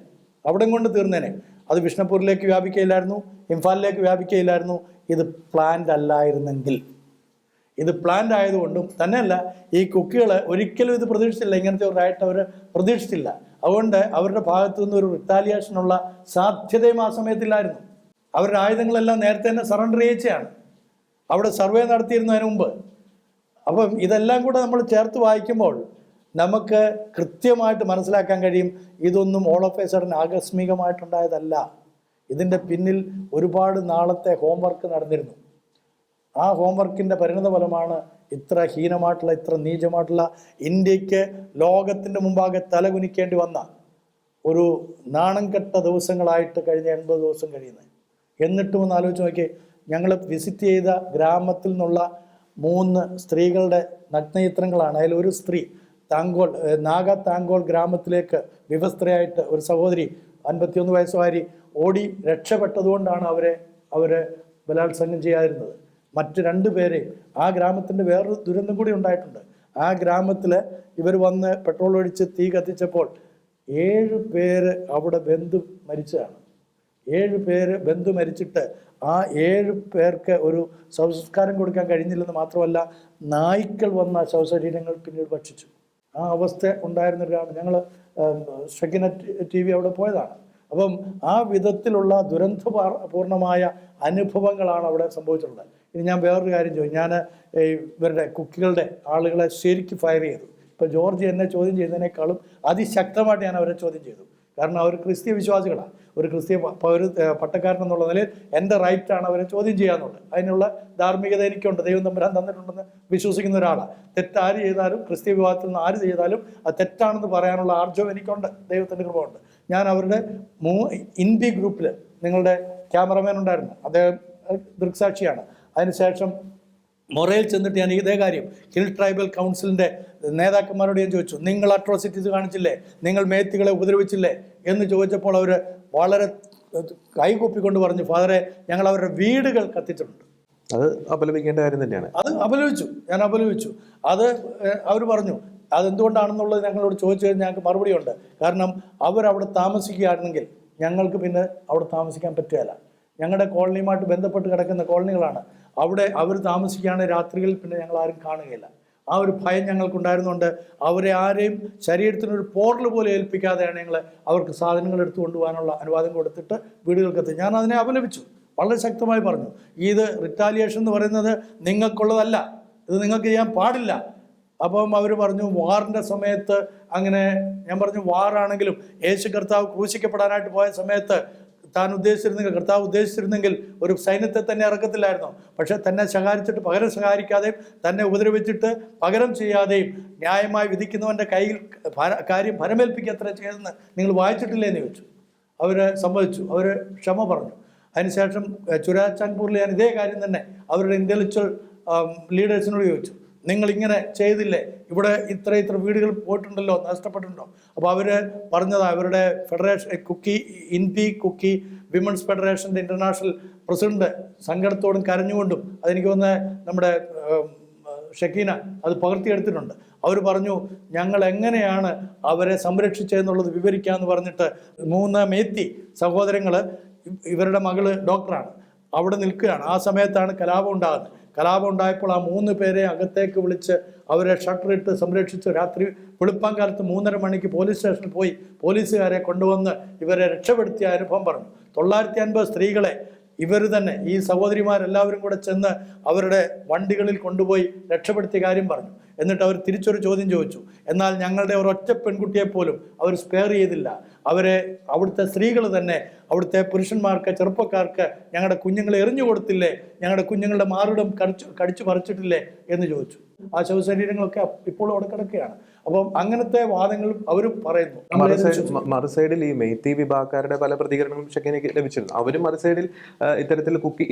അത് ബിഷ്ണപ്പൂരിലേക്ക് വ്യാപിക്കുകയില്ലായിരുന്നു, ഇംഫാലിലേക്ക് വ്യാപിക്കുകയില്ലായിരുന്നു. ഇത് പ്ലാൻഡ് അല്ലായിരുന്നെങ്കിൽ. ഇത് പ്ലാൻഡ് ആയതുകൊണ്ടും തന്നെയല്ല, ഈ കുക്കികൾ ഒരിക്കലും ഇത് പ്രതീക്ഷിച്ചില്ല, ഇങ്ങനത്തെ ഒരു റൈറ്റ് അവർ പ്രതീക്ഷിച്ചില്ല. അതുകൊണ്ട് അവരുടെ ഭാഗത്തു നിന്ന് ഒരു റിട്ടാലിയേഷനുള്ള സാധ്യതയും ആ സമയത്തില്ലായിരുന്നു. അവരുടെ ആയുധങ്ങളെല്ലാം നേരത്തെ തന്നെ സറണ്ടർ ചെയ്യിച്ചാണ് അവിടെ സർവേ നടത്തിയിരുന്നതിന് മുമ്പ്. അപ്പം ഇതെല്ലാം കൂടെ നമ്മൾ ചേർത്ത് വായിക്കുമ്പോൾ നമുക്ക് കൃത്യമായിട്ട് മനസ്സിലാക്കാൻ കഴിയും, ഇതൊന്നും ഓൾ ഓഫ് എ സഡൻ ആകസ്മികമായിട്ടുണ്ടായതല്ല. ഇതിൻ്റെ പിന്നിൽ ഒരുപാട് നാളത്തെ ഹോംവർക്ക് നടന്നിരുന്നു. ആ ഹോംവർക്കിൻ്റെ പരിണത ഫലമാണ് ഇത്ര ഹീനമായിട്ടുള്ള, ഇത്ര നീചമായിട്ടുള്ള, ഇന്ത്യക്ക് ലോകത്തിൻ്റെ മുമ്പാകെ തലകുനിക്കേണ്ടി വന്ന ഒരു നാണം കെട്ട ദിവസങ്ങളായിട്ട് കഴിഞ്ഞ 80 ദിവസം കഴിയുന്നത്. എന്നിട്ടും ഒന്ന് ആലോചിച്ച് നോക്കി, ഞങ്ങൾ വിസിറ്റ് ചെയ്ത ഗ്രാമത്തിൽ നിന്നുള്ള 3 സ്ത്രീകളുടെ നഗ്നചിത്രങ്ങളാണ്. അതിലൊരു സ്ത്രീ താങ്കോൾ ഗ്രാമത്തിലേക്ക് വിവസ്ത്രയായിട്ട് ഒരു സഹോദരി 51 വയസ്സുകാരി ഓടി രക്ഷപ്പെട്ടതുകൊണ്ടാണ് അവരെ ബലാത്സംഗം ചെയ്യാതിരുന്നത്. മറ്റ് 2 പേരെ, ആ ഗ്രാമത്തിൻ്റെ വേറൊരു ദുരന്തം കൂടി ഉണ്ടായിട്ടുണ്ട്. ആ ഗ്രാമത്തിൽ ഇവർ വന്ന് പെട്രോൾ ഒഴിച്ച് തീ കത്തിച്ചപ്പോൾ 7 പേര് അവിടെ മരിച്ചതാണ്. 7 പേര് മരിച്ചിട്ട് ആ 7 പേർക്ക് ഒരു ശവസംസ്കാരം കൊടുക്കാൻ കഴിഞ്ഞില്ലെന്ന് മാത്രമല്ല, നായ്ക്കൾ വന്ന ശവശരീരങ്ങൾ പിന്നീട് ഭക്ഷിച്ചു. ആ അവസ്ഥ ഉണ്ടായിരുന്നൊരു ഗ്രാമം. ഞങ്ങൾ ഷെക്കിന TV അവിടെ പോയതാണ്. അപ്പം ആ വിധത്തിലുള്ള ദുരന്തപൂർണമായ അനുഭവങ്ങളാണ് അവിടെ സംഭവിച്ചിട്ടുള്ളത്. ഇനി ഞാൻ വേറൊരു കാര്യം ചോദിച്ചു. ഞാൻ ഇവരുടെ കുക്കികളുടെ ആളുകളെ ശരിക്കും ഫയർ ചെയ്തു. ഇപ്പോൾ ജോർജ് എന്നെ ചോദ്യം ചെയ്യുന്നതിനേക്കാളും അതിശക്തമായിട്ട് ഞാൻ അവരെ ചോദ്യം ചെയ്തു. കാരണം അവർ ക്രിസ്തീയ വിശ്വാസികളാണ്. ഒരു ക്രിസ്തീയ പട്ടക്കാരൻ എന്നുള്ള നിലയിൽ എൻ്റെ റൈറ്റാണ് അവരെ ചോദ്യം ചെയ്യാന്നുള്ളത്. അതിനുള്ള ധാർമ്മികത എനിക്കുണ്ട്, ദൈവം തമ്പുരാൻ തന്നിട്ടുണ്ടെന്ന് വിശ്വസിക്കുന്ന ഒരാളാണ്. തെറ്റാര് ചെയ്താലും, ക്രിസ്തീയ വിഭാഗത്തിൽ നിന്ന് ആര് ചെയ്താലും അത് തെറ്റാണെന്ന് പറയാനുള്ള ആർജവം എനിക്കുണ്ട്, ദൈവത്തിൻ്റെ കൃപ ഉണ്ട്. ഞാൻ അവരുടെ ഇന്ത്യ ഗ്രൂപ്പിൽ നിങ്ങളുടെ ക്യാമറമാൻ ഉണ്ടായിരുന്നു, അദ്ദേഹം ദൃക്സാക്ഷിയാണ്. അതിനുശേഷം മൊറയിൽ ചെന്നിട്ട് ഞാൻ ഇതേ കാര്യം ഹിൽ ട്രൈബൽ കൗൺസിലിൻ്റെ നേതാക്കന്മാരോട് ഞാൻ ചോദിച്ചു, നിങ്ങൾ അട്രോസിറ്റീസ് കാണിച്ചില്ലേ, നിങ്ങൾ മേത്തികളെ ഉപദ്രവിച്ചില്ലേ എന്ന് ചോദിച്ചപ്പോൾ അവർ വളരെ കൈകൂപ്പിക്കൊണ്ട് പറഞ്ഞു, ഫാദറെ, ഞങ്ങൾ അവരുടെ വീടുകൾ കത്തിച്ചിട്ടുണ്ട്. അത് അപലപിക്കേണ്ട കാര്യം തന്നെയാണ്. ഞാൻ അപലപിച്ചു. അത് അവർ പറഞ്ഞു അതെന്തുകൊണ്ടാണെന്നുള്ളത് ഞങ്ങളോട് ചോദിച്ചു കഴിഞ്ഞാൽ ഞങ്ങൾക്ക് മറുപടിയുണ്ട്. കാരണം അവരവിടെ താമസിക്കുകയാണെങ്കിൽ ഞങ്ങൾക്ക് പിന്നെ അവിടെ താമസിക്കാൻ പറ്റുകയില്ല. ഞങ്ങളുടെ കോളനിയുമായിട്ട് ബന്ധപ്പെട്ട് കിടക്കുന്ന കോളനികളാണ്. അവിടെ അവർ താമസിക്കുകയാണെങ്കിൽ രാത്രികളിൽ പിന്നെ ഞങ്ങൾ ആരും കാണുകയില്ല. ആ ഒരു ഭയം ഞങ്ങൾക്കുണ്ടായിരുന്നുകൊണ്ട് അവരെ ആരെയും ശരീരത്തിനൊരു പോറൽ പോലെ ഏൽപ്പിക്കാതെയാണ് ഞങ്ങൾ അവർക്ക് സാധനങ്ങൾ എടുത്തു കൊണ്ടുപോകാനുള്ള അനുവാദം കൊടുത്തിട്ട് വീടുകൾക്കെത്തി. ഞാൻ അതിനെ അപലപിച്ചു, വളരെ ശക്തമായി പറഞ്ഞു, ഇത് റിറ്റാലിയേഷൻ എന്ന് പറയുന്നത് നിങ്ങൾക്കുള്ളതല്ല, ഇത് നിങ്ങൾക്ക് ചെയ്യാൻ പാടില്ല. അപ്പം അവർ പറഞ്ഞു വാറിൻ്റെ സമയത്ത് അങ്ങനെ. ഞാൻ പറഞ്ഞു വാറാണെങ്കിലും യേശു കർത്താവ് ക്രൂശിക്കപ്പെടാനായിട്ട് പോയ സമയത്ത് കർത്താവ് ഉദ്ദേശിച്ചിരുന്നെങ്കിൽ ഒരു സൈന്യത്തെ തന്നെ ഇറക്കത്തില്ലായിരുന്നു. പക്ഷെ തന്നെ ശകാരിച്ചിട്ട് പകരം ശകാരിക്കാതെയും തന്നെ ഉപദ്രവിച്ചിട്ട് പകരം ചെയ്യാതെയും ന്യായമായി വിധിക്കുന്നവൻ്റെ കയ്യിൽ കാര്യം ഫലമേൽപ്പിക്കത്ര ചെയ്തെന്ന് നിങ്ങൾ വായിച്ചിട്ടില്ലേ എന്ന് ചോദിച്ചു. അവർ സമ്മതിച്ചു, അവർ ക്ഷമ പറഞ്ഞു. അതിനുശേഷം ചുരാചാൻപൂരിൽ ഞാൻ ഇതേ കാര്യം തന്നെ അവരുടെ ഇന്റലക്ച്വൽ ലീഡേഴ്സിനോട് ചോദിച്ചു, നിങ്ങളിങ്ങനെ ചെയ്തില്ലേ, ഇവിടെ ഇത്ര വീടുകൾ പോയിട്ടുണ്ടല്ലോ, നഷ്ടപ്പെട്ടിട്ടുണ്ടോ? അപ്പോൾ അവർ പറഞ്ഞത് അവരുടെ ഫെഡറേഷൻ കുക്കി വിമൻസ് ഫെഡറേഷൻ്റെ ഇൻ്റർനാഷണൽ പ്രസിഡന്റ് സങ്കടത്തോടും കരഞ്ഞുകൊണ്ടും, അതെനിക്ക് തോന്നുന്നത് നമ്മുടെ ഷക്കീന അത് പകർത്തിയെടുത്തിട്ടുണ്ട്. അവർ പറഞ്ഞു, ഞങ്ങൾ എങ്ങനെയാണ് അവരെ സംരക്ഷിച്ചതെന്നുള്ളത് വിവരിക്കാമെന്ന് പറഞ്ഞിട്ട് 3 മേത്തി സഹോദരങ്ങൾ, ഇവരുടെ മകള് ഡോക്ടറാണ്, അവിടെ നിൽക്കുകയാണ്. ആ സമയത്താണ് കലാപം ഉണ്ടാകുന്നത്. കലാപം ഉണ്ടായപ്പോൾ ആ 3 പേരെ അകത്തേക്ക് വിളിച്ച് അവരെ ഷട്ടറിട്ട് സംരക്ഷിച്ചു. രാത്രി വെളുപ്പാങ്കാലത്ത് 3:30 മണിക്ക് പോലീസ് സ്റ്റേഷനിൽ പോയി പോലീസുകാരെ കൊണ്ടുവന്ന് ഇവരെ രക്ഷപ്പെടുത്തിയ അനുഭവം പറഞ്ഞു. 950 സ്ത്രീകളെ ഇവർ തന്നെ, ഈ സഹോദരിമാരെല്ലാവരും കൂടെ ചെന്ന് അവരുടെ വണ്ടികളിൽ കൊണ്ടുപോയി രക്ഷപ്പെടുത്തിയ കാര്യം പറഞ്ഞു. എന്നിട്ട് അവർ തിരിച്ചൊരു ചോദ്യം ചോദിച്ചു, എന്നാൽ ഞങ്ങളുടെ ഒരൊറ്റ പെൺകുട്ടിയെപ്പോലും അവർ സ്പെയർ ചെയ്തില്ല, അവരെ അവിടുത്തെ സ്ത്രീകൾ തന്നെ അവിടുത്തെ പുരുഷന്മാർക്ക്, ചെറുപ്പക്കാർക്ക് ഞങ്ങളുടെ കുഞ്ഞുങ്ങളെ എറിഞ്ഞു കൊടുത്തില്ലേ, ഞങ്ങളുടെ കുഞ്ഞുങ്ങളുടെ മാറിടം കടിച്ചു പറിച്ചിട്ടില്ലേ എന്ന് ചോദിച്ചു. ആ ശവശരീരങ്ങളൊക്കെ ഇപ്പോഴും അവിടെ കിടക്കുകയാണ്. അപ്പം അങ്ങനത്തെ വാദങ്ങൾ അവർ പറയുന്നു. നമ്മൾ ഏത് വിശ്വസിക്കും? മറുസൈഡിൽ ഈ മെയ്തി വിഭാഗക്കാരുടെ പല പ്രതികരണങ്ങളും ഷെക്കിനയ്ക്ക് ലഭിച്ചിരുന്നു. അവരും മറുസൈഡിൽ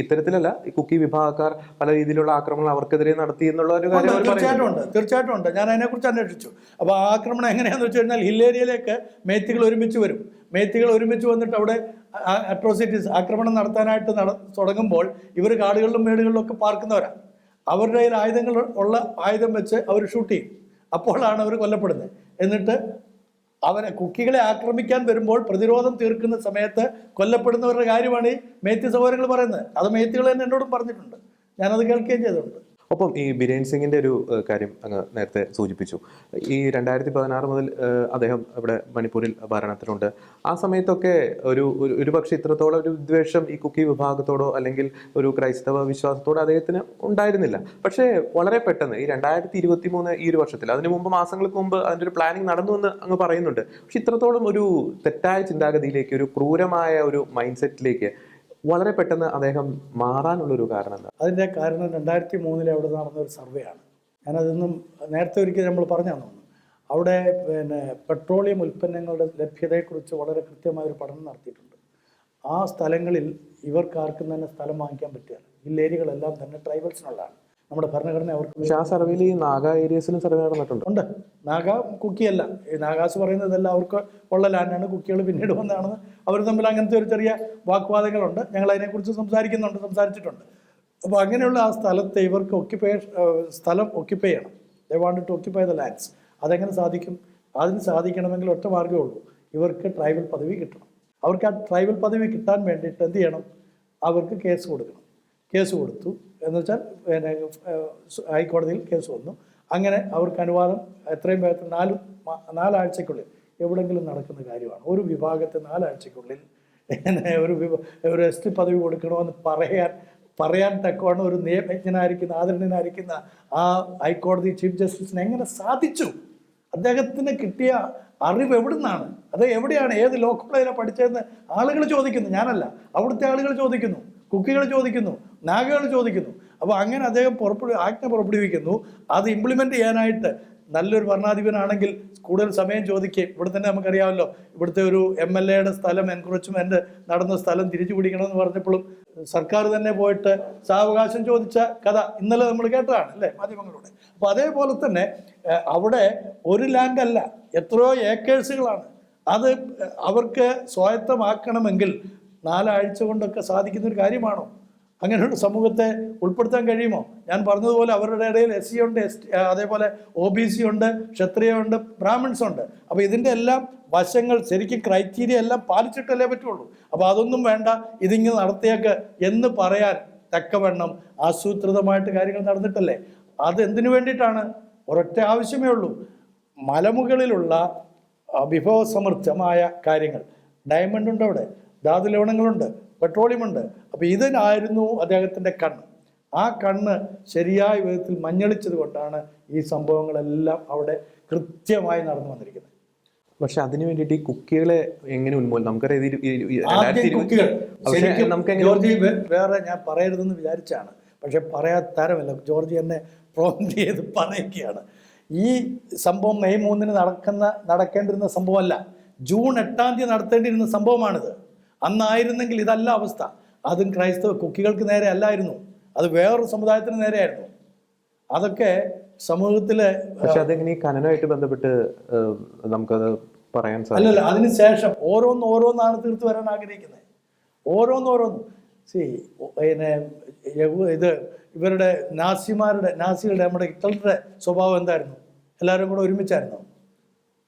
ഇത്തരത്തിലല്ല ഈ കുക്കി വിഭാഗക്കാർ പല രീതിയിലുള്ള ആക്രമണങ്ങൾ അവർക്കെതിരെ നടത്തി എന്നുള്ള ഒരു കാര്യം അവർ പറയുന്നു. തീർച്ചയായിട്ടും ഉണ്ട്. ഞാൻ അതിനെക്കുറിച്ച് അന്വേഷിച്ചു. അപ്പോൾ ആ ആക്രമണം എങ്ങനെയാണെന്ന് വെച്ച് കഴിഞ്ഞാൽ ഹില്ലേരിയയിലേക്ക് മേത്തികൾ ഒരുമിച്ച് വരും. മേത്തികൾ ഒരുമിച്ച് വന്നിട്ട് അവിടെ അട്രോസിറ്റീസ് ആക്രമണം നടത്താനായിട്ട് തുടങ്ങുമ്പോൾ ഇവർ കാടുകളിലും മേടുകളിലും ഒക്കെ പാർക്കുന്നവരാണ്. അവരുടെ കയ്യിൽ ആയുധം വെച്ച് അവർ ഷൂട്ട് ചെയ്യും. അപ്പോഴാണ് അവർ കൊല്ലപ്പെടുന്നത്. എന്നിട്ട് കുക്കികളെ ആക്രമിക്കാൻ വരുമ്പോൾ പ്രതിരോധം തീർക്കുന്ന സമയത്ത് കൊല്ലപ്പെടുന്നവരുടെ കാര്യമാണ് ഈ മേത്തി സഹോദരങ്ങൾ പറയുന്നത്. അത് മേത്തികൾ തന്നെ എന്നോടും പറഞ്ഞിട്ടുണ്ട്. ഞാനത് കേൾക്കുകയും ചെയ്തിട്ടുണ്ട്. ഒപ്പം ഈ ബിരേൻ സിംഗിന്റെ ഒരു കാര്യം അങ്ങ് നേരത്തെ സൂചിപ്പിച്ചു. ഈ 2016 മുതൽ അദ്ദേഹം ഇവിടെ മണിപ്പൂരിൽ ഭരണത്തിലുണ്ട്. ആ സമയത്തൊക്കെ ഒരു പക്ഷേ ഇത്രത്തോളം ഒരു വിദ്വേഷം ഈ കുക്കി വിഭാഗത്തോടോ അല്ലെങ്കിൽ ഒരു ക്രൈസ്തവ വിശ്വാസത്തോടോ അദ്ദേഹത്തിന് ഉണ്ടായിരുന്നില്ല. പക്ഷേ വളരെ പെട്ടെന്ന് ഈ 2023 ഈ ഒരു വർഷത്തിൽ, അതിനു മുമ്പ് മാസങ്ങൾക്ക് മുമ്പ് അതിൻ്റെ ഒരു പ്ലാനിങ് നടന്നു എന്ന് അങ്ങ് പറയുന്നുണ്ട്. പക്ഷെ ഇത്രത്തോളം ഒരു തെറ്റായ ചിന്താഗതിയിലേക്ക്, ഒരു ക്രൂരമായ ഒരു മൈൻഡ് സെറ്റിലേക്ക് വളരെ പെട്ടെന്ന് അദ്ദേഹം മാറാനുള്ളൊരു കാരണം എന്താ? അതിൻ്റെ കാരണം 2003 അവിടെ നടന്ന ഒരു സർവേ ആണ്. ഞാനതൊന്നും നേരത്തെ ഒരിക്കൽ നമ്മൾ പറഞ്ഞു തന്നു. അവിടെ പെട്രോളിയം ഉൽപ്പന്നങ്ങളുടെ ലഭ്യതയെക്കുറിച്ച് വളരെ കൃത്യമായൊരു പഠനം നടത്തിയിട്ടുണ്ട്. ആ സ്ഥലങ്ങളിൽ ഇവർക്കാർക്കും തന്നെ സ്ഥലം വാങ്ങിക്കാൻ പറ്റുകയില്ല. ഹില്ലേരികളെല്ലാം തന്നെ ട്രൈബൽസിനുള്ളതാണ്. നമ്മുടെ ഭരണഘടന അവർക്ക്. പക്ഷേ ആ സർവേയിൽ ഈ നാഗ ഏരിയസിലും സർവേ നടന്നിട്ടുണ്ട്. ഉണ്ട്. നാഗ കുക്കിയല്ല. ഈ നാഗാസ് പറയുന്നതെല്ലാം അവർക്ക് ഉള്ള ലാൻഡാണ്. കുക്കികൾ പിന്നീട് വന്നതാണെന്ന് അവർ തമ്മിൽ അങ്ങനത്തെ ഒരു ചെറിയ വാഗ്വാദങ്ങളുണ്ട്. ഞങ്ങൾ അതിനെക്കുറിച്ച് സംസാരിച്ചിട്ടുണ്ട്. അപ്പോൾ അങ്ങനെയുള്ള ആ സ്ഥലത്തെ ഇവർക്ക് സ്ഥലം ഒക്യുപ്പൈ ചെയ്യണം. They want to occupy the lands. അതെങ്ങനെ സാധിക്കും? അതിന് സാധിക്കണമെങ്കിൽ ഒറ്റ മാർഗ്ഗമേ ഉള്ളൂ. ഇവർക്ക് ട്രൈബൽ പദവി കിട്ടണം. അവർക്ക് ആ ട്രൈബൽ പദവി കിട്ടാൻ വേണ്ടിയിട്ട് എന്ത് ചെയ്യണം? അവർക്ക് കേസ് കൊടുക്കണം. കേസ് കൊടുത്തു എന്ന് വെച്ചാൽ ഹൈക്കോടതിയിൽ കേസ് വന്നു. അങ്ങനെ അവർക്ക് അനുവാദം എത്രയും വേഗത്തിൽ 4 ആഴ്ചക്കുള്ളിൽ എവിടെയെങ്കിലും നടക്കുന്ന കാര്യമാണ്. ഒരു വിഭാഗത്തെ 4 ആഴ്ചക്കുള്ളിൽ ഒരു എസ് ടി പദവി കൊടുക്കണമെന്ന് പറയാൻ തക്കവണ്ണം ഒരു നിയമജ്ഞനായിരിക്കുന്ന ആദരണീയനായിരിക്കുന്ന ആ ഹൈക്കോടതി ചീഫ് ജസ്റ്റിസിന് എങ്ങനെ സാധിച്ചു? അദ്ദേഹത്തിന് കിട്ടിയ അറിവ് എവിടുന്നാണ്? അത് എവിടെയാണ്? ഏത് ലോ കോളേജിലാണ് പഠിച്ചതെന്ന് ആളുകൾ ചോദിക്കുന്നു. ഞാനല്ല, അവിടുത്തെ ആളുകൾ ചോദിക്കുന്നു, കുക്കികൾ ചോദിക്കുന്നു, നാഗകൾ ചോദിക്കുന്നു. അപ്പോൾ അങ്ങനെ അദ്ദേഹം ആജ്ഞ പുറപ്പെടുവിക്കുന്നു. അത് ഇംപ്ലിമെൻ്റ് ചെയ്യാനായിട്ട് നല്ലൊരു ഭരണാധിപനാണെങ്കിൽ കൂടുതൽ സമയം ചോദിക്കുകയും, ഇവിടെ തന്നെ നമുക്കറിയാമല്ലോ, ഇവിടുത്തെ ഒരു MLA-യുടെ സ്ഥലം എൻക്രോച്ച്മെൻറ്റ് നടന്ന സ്ഥലം തിരിച്ചു പിടിക്കണമെന്ന് പറഞ്ഞപ്പോഴും സർക്കാർ തന്നെ പോയിട്ട് സാവകാശം ചോദിച്ച കഥ ഇന്നലെ നമ്മൾ കേട്ടതാണ് അല്ലേ മാധ്യമങ്ങളിലൂടെ. അപ്പോൾ അതേപോലെ തന്നെ അവിടെ ഒരു ലാൻഡല്ല, എത്രയോ ഏക്കേഴ്സുകളാണ്. അത് അവർക്ക് സ്വായത്തമാക്കണമെങ്കിൽ 4 ആഴ്ച കൊണ്ടൊക്കെ സാധിക്കുന്നൊരു കാര്യമാണോ? അങ്ങനെയുള്ള സമൂഹത്തെ ഉൾപ്പെടുത്താൻ കഴിയുമോ? ഞാൻ പറഞ്ഞതുപോലെ അവരുടെ ഇടയിൽ SC ഉണ്ട്, അതേപോലെ OBC ഉണ്ട്, ക്ഷത്രിയ ഉണ്ട്, ബ്രാഹ്മിൺസ് ഉണ്ട്. അപ്പോൾ ഇതിൻ്റെ എല്ലാം വശങ്ങൾ ശരിക്കും ക്രൈറ്റീരിയ എല്ലാം പാലിച്ചിട്ടല്ലേ പറ്റുള്ളൂ. അപ്പോൾ അതൊന്നും വേണ്ട, ഇതിങ്ങനെ നടത്തിയേക്ക് എന്ന് പറയാൻ തക്കവണ്ണം ആസൂത്രിതമായിട്ട് കാര്യങ്ങൾ നടന്നിട്ടല്ലേ. അതെന്തിനു വേണ്ടിയിട്ടാണ്? ഒരൊറ്റ ആവശ്യമേ ഉള്ളൂ. മലമുകളിലുള്ള വിഭവസമൃദ്ധമായ കാര്യങ്ങൾ, ഡയമണ്ട് ഉണ്ട്, അവിടെ ധാതു ലവണങ്ങളുണ്ട്, പെട്രോളിയമുണ്ട്. അപ്പോൾ ഇതിനായിരുന്നു അദ്ദേഹത്തിൻ്റെ കണ്ണ്. ആ കണ്ണ് ശരിയായ വിധത്തിൽ മഞ്ഞളിച്ചത് കൊണ്ടാണ് ഈ സംഭവങ്ങളെല്ലാം അവിടെ കൃത്യമായി നടന്നു വന്നിരിക്കുന്നത്. പക്ഷെ അതിനു വേണ്ടിയിട്ട് ഈ കുക്കികളെ എങ്ങനെ ജോർജി വേറെ ഞാൻ പറയരുതെന്ന് വിചാരിച്ചാണ്, പക്ഷെ പറയാത്തരമല്ല. ജോർജി എന്നെ പ്രോംപ്റ്റ് ചെയ്ത് പറയുകയാണ്. ഈ സംഭവം മെയ് 3 നടക്കേണ്ടിരുന്ന സംഭവമല്ല, ജൂൺ 8 നടത്തേണ്ടിയിരുന്ന സംഭവമാണിത്. അന്നായിരുന്നെങ്കിൽ ഇതല്ല അവസ്ഥ. അതും ക്രൈസ്തവ കുക്കികൾക്ക് നേരെ അല്ലായിരുന്നു, അത് വേറൊരു സമുദായത്തിന് നേരെയായിരുന്നു. അതൊക്കെ സമൂഹത്തിലെ. പക്ഷെ അതെങ്ങനെ ഈ ഖനനമായിട്ട് ബന്ധപ്പെട്ട് നമുക്കത് പറയാൻ സാധിക്കും? അല്ലല്ല, അതിനുശേഷം ഓരോന്നാണ് തീർത്ത് വരാൻ ആഗ്രഹിക്കുന്നത്. ഓരോന്ന് ഇത് ഇവരുടെ നാസികളുടെ നമ്മുടെ ഹിറ്റ്ലറുടെ സ്വഭാവം എന്തായിരുന്നു? എല്ലാവരും കൂടെ ഒരുമിച്ചായിരുന്നു.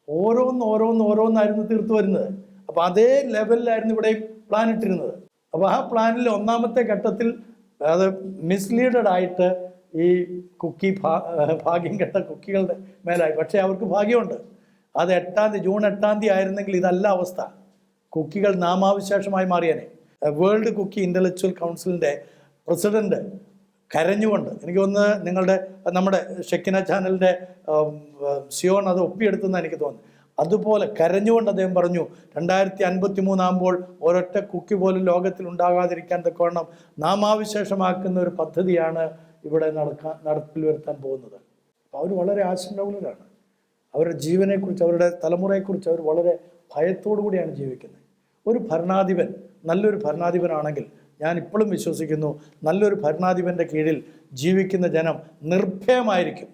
ഓരോന്നായിരുന്നു തീർത്തു വരുന്നത്. അപ്പോൾ അതേ ലെവലിലായിരുന്നു ഇവിടെ പ്ലാൻ ഇട്ടിരുന്നത്. അപ്പോൾ ആ പ്ലാനിൽ ഒന്നാമത്തെ ഘട്ടത്തിൽ അത് മിസ്ലീഡഡ് ആയിട്ട് ഈ ഭാഗ്യം കെട്ട കുക്കികളുടെ മേലായി. പക്ഷേ അവർക്ക് ഭാഗ്യമുണ്ട്. അത് ജൂൺ 8 ആയിരുന്നെങ്കിൽ ഇതല്ല അവസ്ഥ. കുക്കികൾ നാമാവിശേഷമായി മാറിയനെ. വേൾഡ് കുക്കി ഇൻ്റലക്ച്വൽ കൗൺസിലിൻ്റെ പ്രസിഡന്റ് കരഞ്ഞുകൊണ്ട്, എനിക്ക് തോന്നുന്നത് നമ്മുടെ ഷെക്കിന ചാനലിൻ്റെ സിയോൺ അത് ഒപ്പിയെടുത്തെന്ന് എനിക്ക് തോന്നുന്നു. അതുപോലെ കരഞ്ഞുകൊണ്ട് അദ്ദേഹം പറഞ്ഞു, 2053 ആകുമ്പോൾ ഒരൊറ്റ കുക്കി പോലും ലോകത്തിൽ ഉണ്ടാകാതിരിക്കാൻ തക്കവണ്ണം നാമാവിശേഷമാക്കുന്ന ഒരു പദ്ധതിയാണ് ഇവിടെ നടപ്പിൽ വരുത്താൻ പോകുന്നത്. അപ്പോൾ അവർ വളരെ ആശങ്കയുള്ളവരാണ്. അവരുടെ ജീവനെക്കുറിച്ച്, അവരുടെ തലമുറയെക്കുറിച്ച് അവർ വളരെ ഭയത്തോടു കൂടിയാണ് ജീവിക്കുന്നത്. ഒരു ഭരണാധിപൻ നല്ലൊരു ഭരണാധിപനാണെങ്കിൽ, ഞാൻ ഇപ്പോഴും വിശ്വസിക്കുന്നു, നല്ലൊരു ഭരണാധിപൻ്റെ കീഴിൽ ജീവിക്കുന്ന ജനം നിർഭയമായിരിക്കും.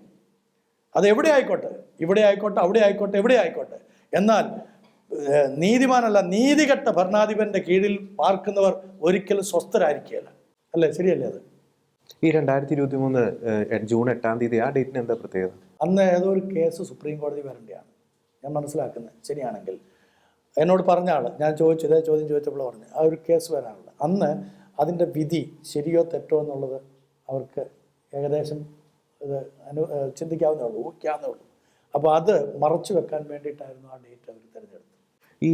അതെവിടെ ആയിക്കോട്ടെ, ഇവിടെ ആയിക്കോട്ടെ, അവിടെ ആയിക്കോട്ടെ, എവിടെ ആയിക്കോട്ടെ. എന്നാൽ നീതിമാനല്ല, നീതികെട്ട ഭരണാധിപൻ്റെ കീഴിൽ പാർക്കുന്നവർ ഒരിക്കലും സ്വസ്ഥരായിരിക്കുകയില്ല. അല്ലേ? ശരിയല്ലേ അത്? ഈ 2023 ജൂൺ 8-ാം തീയതി ആ ഡേറ്റിന് എന്താ പ്രത്യേകത? അന്ന് ഏതോ ഒരു കേസ് സുപ്രീം കോടതി വരേണ്ടതാണ് ഞാൻ മനസ്സിലാക്കുന്നത്. ശരിയാണെങ്കിൽ എന്നോട് പറഞ്ഞ ആൾ, ഞാൻ ഇതേ ചോദ്യം ചോദിച്ചപ്പോൾ പറഞ്ഞു ആ ഒരു കേസ് വരാനുള്ളത്. അന്ന് അതിൻ്റെ വിധി ശരിയോ തെറ്റോ എന്നുള്ളത് അവർക്ക് ഏകദേശം ഇത് ചിന്തിക്കാവുന്നേ ഉള്ളൂ, ഊഹിക്കാവുന്നേ ഉള്ളൂ. അപ്പോൾ അത് മറച്ചു വെക്കാൻ വേണ്ടിയിട്ടായിരുന്നു ആ ഡേറ്റ് അവർ തിരഞ്ഞെടുത്തത്. ഈ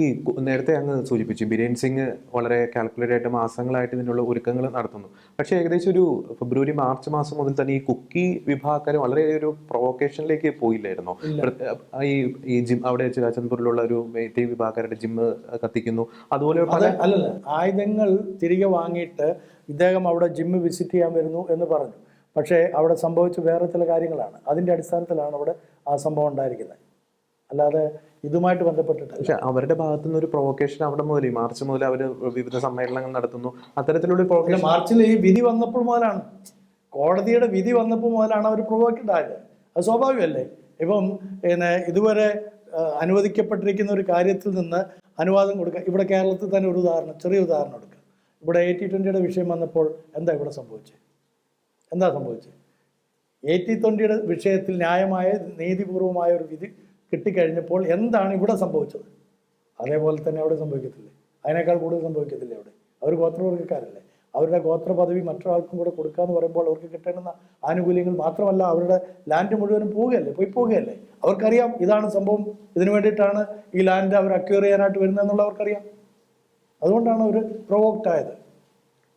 നേരത്തെ അങ്ങ് സൂചിപ്പിച്ചു, ബിരേൻ സിംഗ് വളരെ കാൽക്കുലേറ്റ് ആയിട്ട് മാസങ്ങളായിട്ട് ഇതിനുള്ള ഒരുക്കങ്ങൾ നടത്തുന്നു. പക്ഷേ ഏകദേശം ഒരു ഫെബ്രുവരി മാർച്ച് മാസം മുതൽ തന്നെ ഈ കുക്കി വിഭാഗക്കാർ വളരെ ഒരു പ്രൊവോക്കേഷനിലേക്ക് പോയില്ലായിരുന്നോ? ഈ ജിം അവിടെ ചിരാചന്ദ്പൂരിലുള്ള ഒരു മേത്തി വിഭാഗക്കാരുടെ ജിമ്മ് കത്തിക്കുന്നു, അതുപോലെ അല്ലല്ല, ആയുധങ്ങൾ തിരികെ വാങ്ങിയിട്ട് ഇദ്ദേഹം അവിടെ ജിമ്മ് വിസിറ്റ് ചെയ്യാൻ വരുന്നു എന്ന് പറഞ്ഞു. പക്ഷേ അവിടെ സംഭവിച്ച വേറെ ചില കാര്യങ്ങളാണ്. അതിൻ്റെ അടിസ്ഥാനത്തിലാണ് അവിടെ ആ സംഭവം ഉണ്ടായിരിക്കുന്നത്, അല്ലാതെ ഇതുമായിട്ട് ബന്ധപ്പെട്ടിട്ട്. പക്ഷെ അവരുടെ ഭാഗത്തു നിന്ന് ഒരു പ്രൊവോക്കേഷൻ അവിടെ മുതൽ മാർച്ച് മുതൽ അവർ വിവിധ സമ്മേളനങ്ങൾ നടത്തുന്നു. അത്തരത്തിലുള്ള പ്രൊവോക്കേഷൻ മാർച്ചിൽ ഈ വിധി വന്നപ്പോൾ മുതലാണ്, കോടതിയുടെ വിധി വന്നപ്പോൾ മുതലാണ് അവർ പ്രൊവോക്കഡ് ആയത്. അത് സ്വാഭാവികമല്ലേ? ഇപ്പം ഇതുവരെ അനുവദിക്കപ്പെട്ടിരിക്കുന്ന ഒരു കാര്യത്തിൽ നിന്ന് അനുവാദം കൊടുക്കുക. ഇവിടെ കേരളത്തിൽ തന്നെ ഒരു ഉദാഹരണം, ചെറിയ ഉദാഹരണം എടുക്കുക. ഇവിടെ 80-20 വിഷയം വന്നപ്പോൾ എന്താ ഇവിടെ സംഭവിച്ചത്? എന്താ സംഭവിച്ചത്? 80-20 വിഷയത്തിൽ ന്യായമായ നീതിപൂർവമായ ഒരു വിധി കിട്ടിക്കഴിഞ്ഞപ്പോൾ എന്താണ് ഇവിടെ സംഭവിച്ചത്? അതേപോലെ തന്നെ അവിടെ സംഭവിക്കത്തില്ലേ? അതിനേക്കാൾ കൂടുതൽ സംഭവിക്കത്തില്ലേ? അവിടെ അവർ ഗോത്രവർഗ്ഗക്കാരല്ലേ? അവരുടെ ഗോത്ര പദവി മറ്റൊരാൾക്കും കൂടെ കൊടുക്കാന്ന് പറയുമ്പോൾ അവർക്ക് കിട്ടേണ്ടുന്ന ആനുകൂല്യങ്ങൾ മാത്രമല്ല, അവരുടെ ലാൻഡ് മുഴുവനും പോവുകയല്ലേ. അവർക്കറിയാം ഇതാണ് സംഭവം, ഇതിനു വേണ്ടിയിട്ടാണ് ഈ ലാൻഡ് അവർ അക്വയർ ചെയ്യാനായിട്ട് വരുന്നതെന്നുള്ള അവർക്കറിയാം. അതുകൊണ്ടാണ് അവർ പ്രൊവോക്ഡ് ആയത്.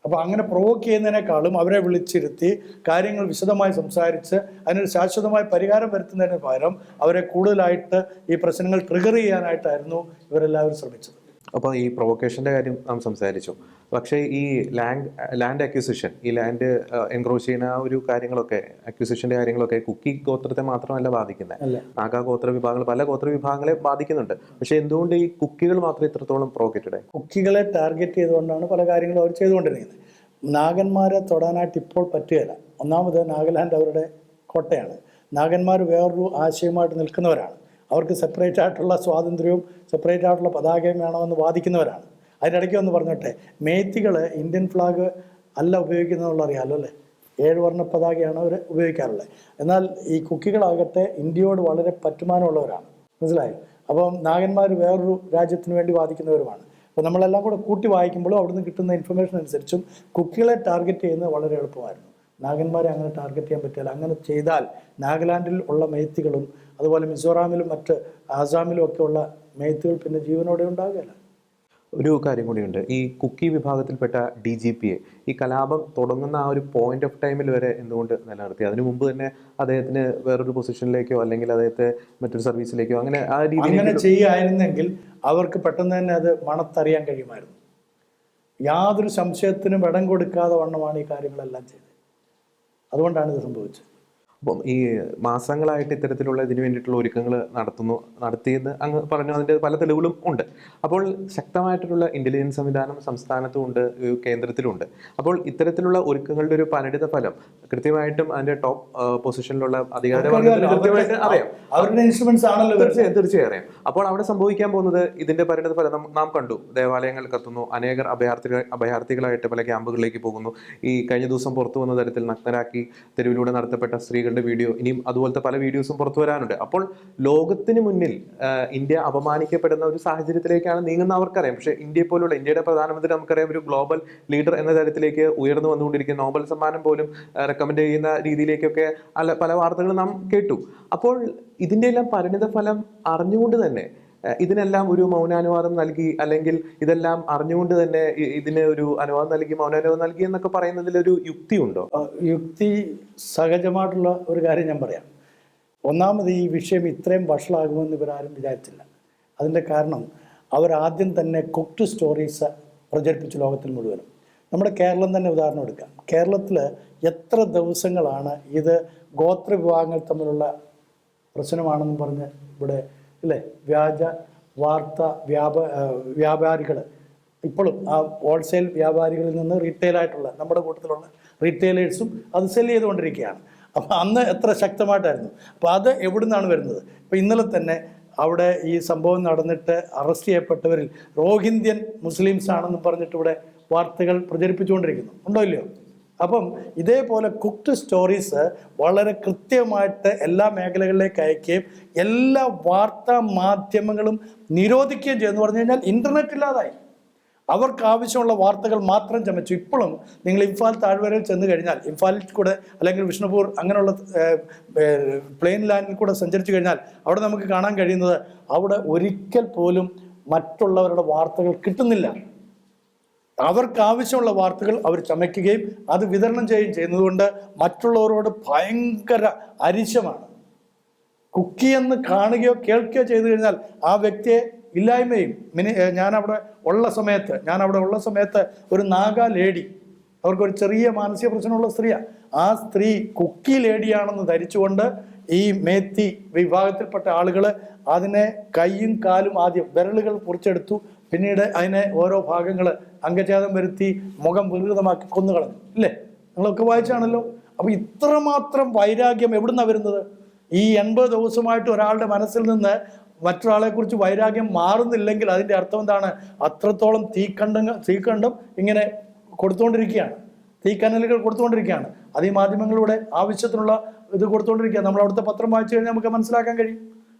അപ്പോൾ അങ്ങനെ പ്രൊവോക്ക് ചെയ്യുന്നതിനേക്കാളും അവരെ വിളിച്ചിരുത്തി കാര്യങ്ങൾ വിശദമായി സംസാരിച്ച് അതിനൊരു ശാശ്വതമായ പരിഹാരം വരുത്തുന്നതിന് പകരം അവരെ കൂടുതലായിട്ട് ഈ പ്രശ്നങ്ങൾ ട്രിഗർ ചെയ്യാനായിട്ടായിരുന്നു ഇവരെല്ലാവരും ശ്രമിച്ചത്. അപ്പോൾ ഈ പ്രൊവോക്കേഷൻ്റെ കാര്യം നാം സംസാരിച്ചു. പക്ഷേ ഈ ലാൻഡ് അക്വിസിഷൻ, ഈ ലാൻഡ് എൻക്രോച്ച് ചെയ്യുന്ന ആ ഒരു കാര്യങ്ങളൊക്കെ, അക്വിസിഷൻ്റെ കാര്യങ്ങളൊക്കെ കുക്കി ഗോത്രത്തെ മാത്രമല്ല ബാധിക്കുന്നത്, നാഗാ ഗോത്ര വിഭാഗങ്ങൾ, പല ഗോത്ര വിഭാഗങ്ങളെ ബാധിക്കുന്നുണ്ട്. പക്ഷേ എന്തുകൊണ്ട് ഈ കുക്കികൾ മാത്രം ഇത്രത്തോളം പ്രൊവോക്കേറ്റഡ്? കുക്കികളെ ടാർഗറ്റ് ചെയ്തുകൊണ്ടാണ് പല കാര്യങ്ങളും അവർ ചെയ്തുകൊണ്ടിരിക്കുന്നത്. നാഗന്മാരെ തൊടാനായിട്ട് ഇപ്പോൾ പറ്റുകയില്ല. ഒന്നാമത് നാഗാലാൻഡ് അവരുടെ കോട്ടയാണ്. നാഗന്മാർ വേറൊരു ആശയമായിട്ട് നിൽക്കുന്നവരാണ്. അവർക്ക് സെപ്പറേറ്റ് ആയിട്ടുള്ള സ്വാതന്ത്ര്യവും സെപ്പറേറ്റ് ആയിട്ടുള്ള പതാകയും വേണമെന്ന് വാദിക്കുന്നവരാണ്. അതിനിടയ്ക്ക് ഒന്ന് പറഞ്ഞോട്ടെ, മേത്തികൾ ഇന്ത്യൻ ഫ്ലാഗ് അല്ല ഉപയോഗിക്കുന്നതെന്നുള്ള അറിയാമല്ലോ അല്ലേ? 7 വർണ്ണ പതാകയാണ് അവർ ഉപയോഗിക്കാറുള്ളത്. എന്നാൽ ഈ കുക്കികളാകട്ടെ ഇന്ത്യയോട് വളരെ പറ്റുമാനമുള്ളവരാണ്, മനസ്സിലായോ? അപ്പം നാഗന്മാർ വേറൊരു രാജ്യത്തിന് വേണ്ടി വാദിക്കുന്നവരുമാണ്. അപ്പോൾ നമ്മളെല്ലാം കൂടെ കൂട്ടി വായിക്കുമ്പോഴും അവിടുന്ന് കിട്ടുന്ന ഇൻഫർമേഷൻ അനുസരിച്ചും കുക്കികളെ ടാർഗറ്റ് ചെയ്യുന്നത് വളരെ എളുപ്പമായിരുന്നു. നാഗന്മാരെ അങ്ങനെ ടാർഗറ്റ് ചെയ്യാൻ പറ്റില്ല. അങ്ങനെ ചെയ്താൽ നാഗാലാൻഡിൽ ഉള്ള മേത്തികളും അതുപോലെ മിസോറാമിലും മറ്റ് ആസാമിലും ഒക്കെ ഉള്ള മേത്തികൾ പിന്നെ ജീവനോടെ ഉണ്ടാകുകയില്ല. ഒരു കാര്യം കൂടിയുണ്ട്, ഈ കുക്കി വിഭാഗത്തിൽപ്പെട്ട DGPയെ ഈ കലാപം തുടങ്ങുന്ന ആ ഒരു പോയിന്റ് ഓഫ് ടൈമിൽ വരെ എന്തുകൊണ്ട് നിലനിർത്തി? അതിനു മുമ്പ് തന്നെ അദ്ദേഹത്തിന് വേറൊരു പൊസിഷനിലേക്കോ അല്ലെങ്കിൽ അദ്ദേഹത്തെ മറ്റൊരു സർവീസിലേക്കോ അങ്ങനെ ആ രീതിയിൽ അങ്ങനെ ചെയ്യുകയായിരുന്നെങ്കിൽ അവർക്ക് പെട്ടെന്ന് തന്നെ അത് മണത്തറിയാൻ കഴിയുമായിരുന്നു. യാതൊരു സംശയത്തിനും ഇടം കൊടുക്കാതെ വണ്ണമാണ് ഈ കാര്യങ്ങളെല്ലാം ചെയ്തത്. അതുകൊണ്ടാണ് ഇത് സംഭവിച്ചത്. അപ്പം ഈ മാസങ്ങളായിട്ട് ഇത്തരത്തിലുള്ള ഇതിനു വേണ്ടിയിട്ടുള്ള ഒരുക്കങ്ങൾ നടത്തിയെന്ന് അങ്ങ് പറഞ്ഞു. അതിൻ്റെ പല തെളിവുകളും ഉണ്ട്. അപ്പോൾ ശക്തമായിട്ടുള്ള ഇന്റലിജൻസ് സംവിധാനം സംസ്ഥാനത്തും ഉണ്ട്, കേന്ദ്രത്തിലുണ്ട്. അപ്പോൾ ഇത്തരത്തിലുള്ള ഒരുക്കങ്ങളുടെ ഒരു പരിണിത ഫലം കൃത്യമായിട്ടും അതിന്റെ ടോപ്പ് പൊസിഷനിലുള്ള കൃത്യമായിട്ട് അറിയാം. അവരുടെ ഇൻസ്ട്രുമെന്റ്സ് ആണല്ലോ. തീർച്ചയായും അറിയാം. അപ്പോൾ അവിടെ സംഭവിക്കാൻ പോകുന്നത് ഇതിന്റെ പരിണിത ഫലം നാം കണ്ടു. ദേവാലയങ്ങൾ കത്തുന്നു, അനേകർ അഭയാർത്ഥികളായിട്ട് പല ക്യാമ്പുകളിലേക്ക് പോകുന്നു. ഈ കഴിഞ്ഞ ദിവസം പുറത്തു വന്ന തരത്തിൽ നഗ്നരാക്കി തെരുവിലൂടെ നടത്തപ്പെട്ട സ്ത്രീകളുടെ വീഡിയോ, ഇനിയും അതുപോലത്തെ പല വീഡിയോസും പുറത്തു വരാനുണ്ട്. അപ്പോൾ ലോകത്തിന് മുന്നിൽ ഇന്ത്യ അപമാനിക്കപ്പെടുന്ന ഒരു സാഹചര്യത്തിലേക്കാണ് നീങ്ങുന്ന അവർക്കറിയാം. പക്ഷേ ഇന്ത്യയുടെ പ്രധാനമന്ത്രി നമുക്കറിയാം ഒരു ഗ്ലോബൽ ലീഡർ എന്ന തരത്തിലേക്ക് ഉയർന്നു വന്നുകൊണ്ടിരിക്കുന്ന, നോബൽ സമ്മാനം പോലും റെക്കമെൻഡ് ചെയ്യുന്ന രീതിയിലേക്കൊക്കെ പല വാർത്തകളും നാം കേട്ടു. അപ്പോൾ ഇതിൻ്റെ എല്ലാം പരിണിത ഫലം അറിഞ്ഞുകൊണ്ട് തന്നെ ഇതിനെല്ലാം ഒരു മൗനാനുവാദം നൽകി, അല്ലെങ്കിൽ ഇതെല്ലാം അറിഞ്ഞുകൊണ്ട് തന്നെ ഇതിന് ഒരു അനുവാദം നൽകി, മൗനാനുവാദം നൽകി എന്നൊക്കെ പറയുന്നതിലൊരു യുക്തിയുണ്ടോ? യുക്തി സഹജമായിട്ടുള്ള ഒരു കാര്യം ഞാൻ പറയാം. ഒന്നാമത് ഈ വിഷയം ഇത്രയും വഷളാകുമെന്ന് ഇവരാരും വിചാരിച്ചില്ല. അതിൻ്റെ കാരണം അവരാദ്യം തന്നെ കുക്ക്ഡ് സ്റ്റോറീസ് പ്രചരിപ്പിച്ചു ലോകത്തിൽ മുഴുവനും. നമ്മുടെ കേരളം തന്നെ ഉദാഹരണം എടുക്കാം. കേരളത്തിൽ എത്ര ദിവസങ്ങളാണ് ഇത് ഗോത്ര വിഭാഗങ്ങൾ തമ്മിലുള്ള പ്രശ്നമാണെന്ന് പറഞ്ഞ് ഇവിടെ ഇല്ലേ വ്യാജ വാർത്ത വ്യാപാരികൾ ഇപ്പോഴും ആ ഹോൾസെയിൽ വ്യാപാരികളിൽ നിന്ന് റീറ്റെയിലായിട്ടുള്ള നമ്മുടെ കൂട്ടത്തിലുള്ള റീറ്റെയിലേഴ്സും അത് സെല് ചെയ്തുകൊണ്ടിരിക്കുകയാണ്. അപ്പോൾ അന്ന് എത്ര ശക്തമായിട്ടായിരുന്നു. അപ്പോൾ അത് എവിടെ നിന്നാണ് വരുന്നത്? ഇപ്പോൾ ഇന്നലെ തന്നെ അവിടെ ഈ സംഭവം നടന്നിട്ട് അറസ്റ്റ് ചെയ്യപ്പെട്ടവരിൽ റോഹിന്ത്യൻ മുസ്ലിംസ് ആണെന്ന് പറഞ്ഞിട്ട് ഇവിടെ വാർത്തകൾ പ്രചരിപ്പിച്ചുകൊണ്ടിരിക്കുന്നു, ഉണ്ടോ ഇല്ലയോ? അപ്പം ഇതേപോലെ കുക്ക്ഡ് സ്റ്റോറീസ് വളരെ കൃത്യമായിട്ട് എല്ലാ മേഖലകളിലേക്ക് അയക്കുകയും എല്ലാ വാർത്താ മാധ്യമങ്ങളും നിരോധിക്കുകയും ചെയ്യുമെന്ന് പറഞ്ഞു കഴിഞ്ഞാൽ ഇൻ്റർനെറ്റ് ഇല്ലാതായി. അവർക്ക് ആവശ്യമുള്ള വാർത്തകൾ മാത്രം ചമച്ചു. ഇപ്പോഴും നിങ്ങൾ ഇംഫാൽ താഴ്വരയിൽ ചെന്ന് കഴിഞ്ഞാൽ, ഇംഫാലിൽ കൂടെ അല്ലെങ്കിൽ വിഷ്ണുപൂർ അങ്ങനെയുള്ള പ്ലെയിൻ ലാൻഡിൽ കൂടെ സഞ്ചരിച്ചു കഴിഞ്ഞാൽ അവിടെ നമുക്ക് കാണാൻ കഴിയുന്നത് അവിടെ ഒരിക്കൽ പോലും മറ്റുള്ളവരുടെ വാർത്തകൾ കിട്ടുന്നില്ല. അവർക്ക് ആവശ്യമുള്ള വാർത്തകൾ അവർ ചമയ്ക്കുകയും അത് വിതരണം ചെയ്യുകയും ചെയ്യുന്നതുകൊണ്ട് മറ്റുള്ളവരോട് ഭയങ്കര അരിശമാണ്. കുക്കിയെന്ന് കാണുകയോ കേൾക്കുകയോ ചെയ്തു കഴിഞ്ഞാൽ ആ വ്യക്തിയെ ഇല്ലായ്മയും. ഞാനവിടെ ഉള്ള സമയത്ത് ഒരു നാഗ ലേഡി, അവർക്കൊരു ചെറിയ മാനസിക പ്രശ്നമുള്ള സ്ത്രീയാണ്. ആ സ്ത്രീ കുക്കി ലേഡിയാണെന്ന് ധരിച്ചുകൊണ്ട് ഈ മേത്തി വിഭാഗത്തിൽപ്പെട്ട ആളുകൾ അതിനെ കൈയും കാലും ആദ്യം വിരലുകൾ മുറിച്ചെടുത്തു, പിന്നീട് അതിനെ ഓരോ ഭാഗങ്ങൾ അംഗഛേദം വരുത്തി മുഖം വികൃതമാക്കി കൊന്നുകളഞ്ഞു. ഇല്ലേ, നിങ്ങളൊക്കെ വായിച്ചാണല്ലോ. അപ്പോൾ ഇത്രമാത്രം വൈരാഗ്യം എവിടുന്നാണ് വരുന്നത്? ഈ 80 ദിവസമായിട്ട് ഒരാളുടെ മനസ്സിൽ നിന്ന് മറ്റൊരാളെക്കുറിച്ച് വൈരാഗ്യം മാറുന്നില്ലെങ്കിൽ അതിൻ്റെ അർത്ഥം എന്താണ്? അത്രത്തോളം തീക്കണ്ടം ഇങ്ങനെ കൊടുത്തുകൊണ്ടിരിക്കുകയാണ്, തീക്കനലുകൾ കൊടുത്തുകൊണ്ടിരിക്കുകയാണ്. അത് ഈ മാധ്യമങ്ങളിലൂടെ ആവശ്യത്തിനുള്ള ഇത് കൊടുത്തുകൊണ്ടിരിക്കുക. നമ്മൾ അവിടുത്തെ പത്രം വായിച്ചു കഴിഞ്ഞാൽ നമുക്ക് മനസ്സിലാക്കാൻ കഴിയും.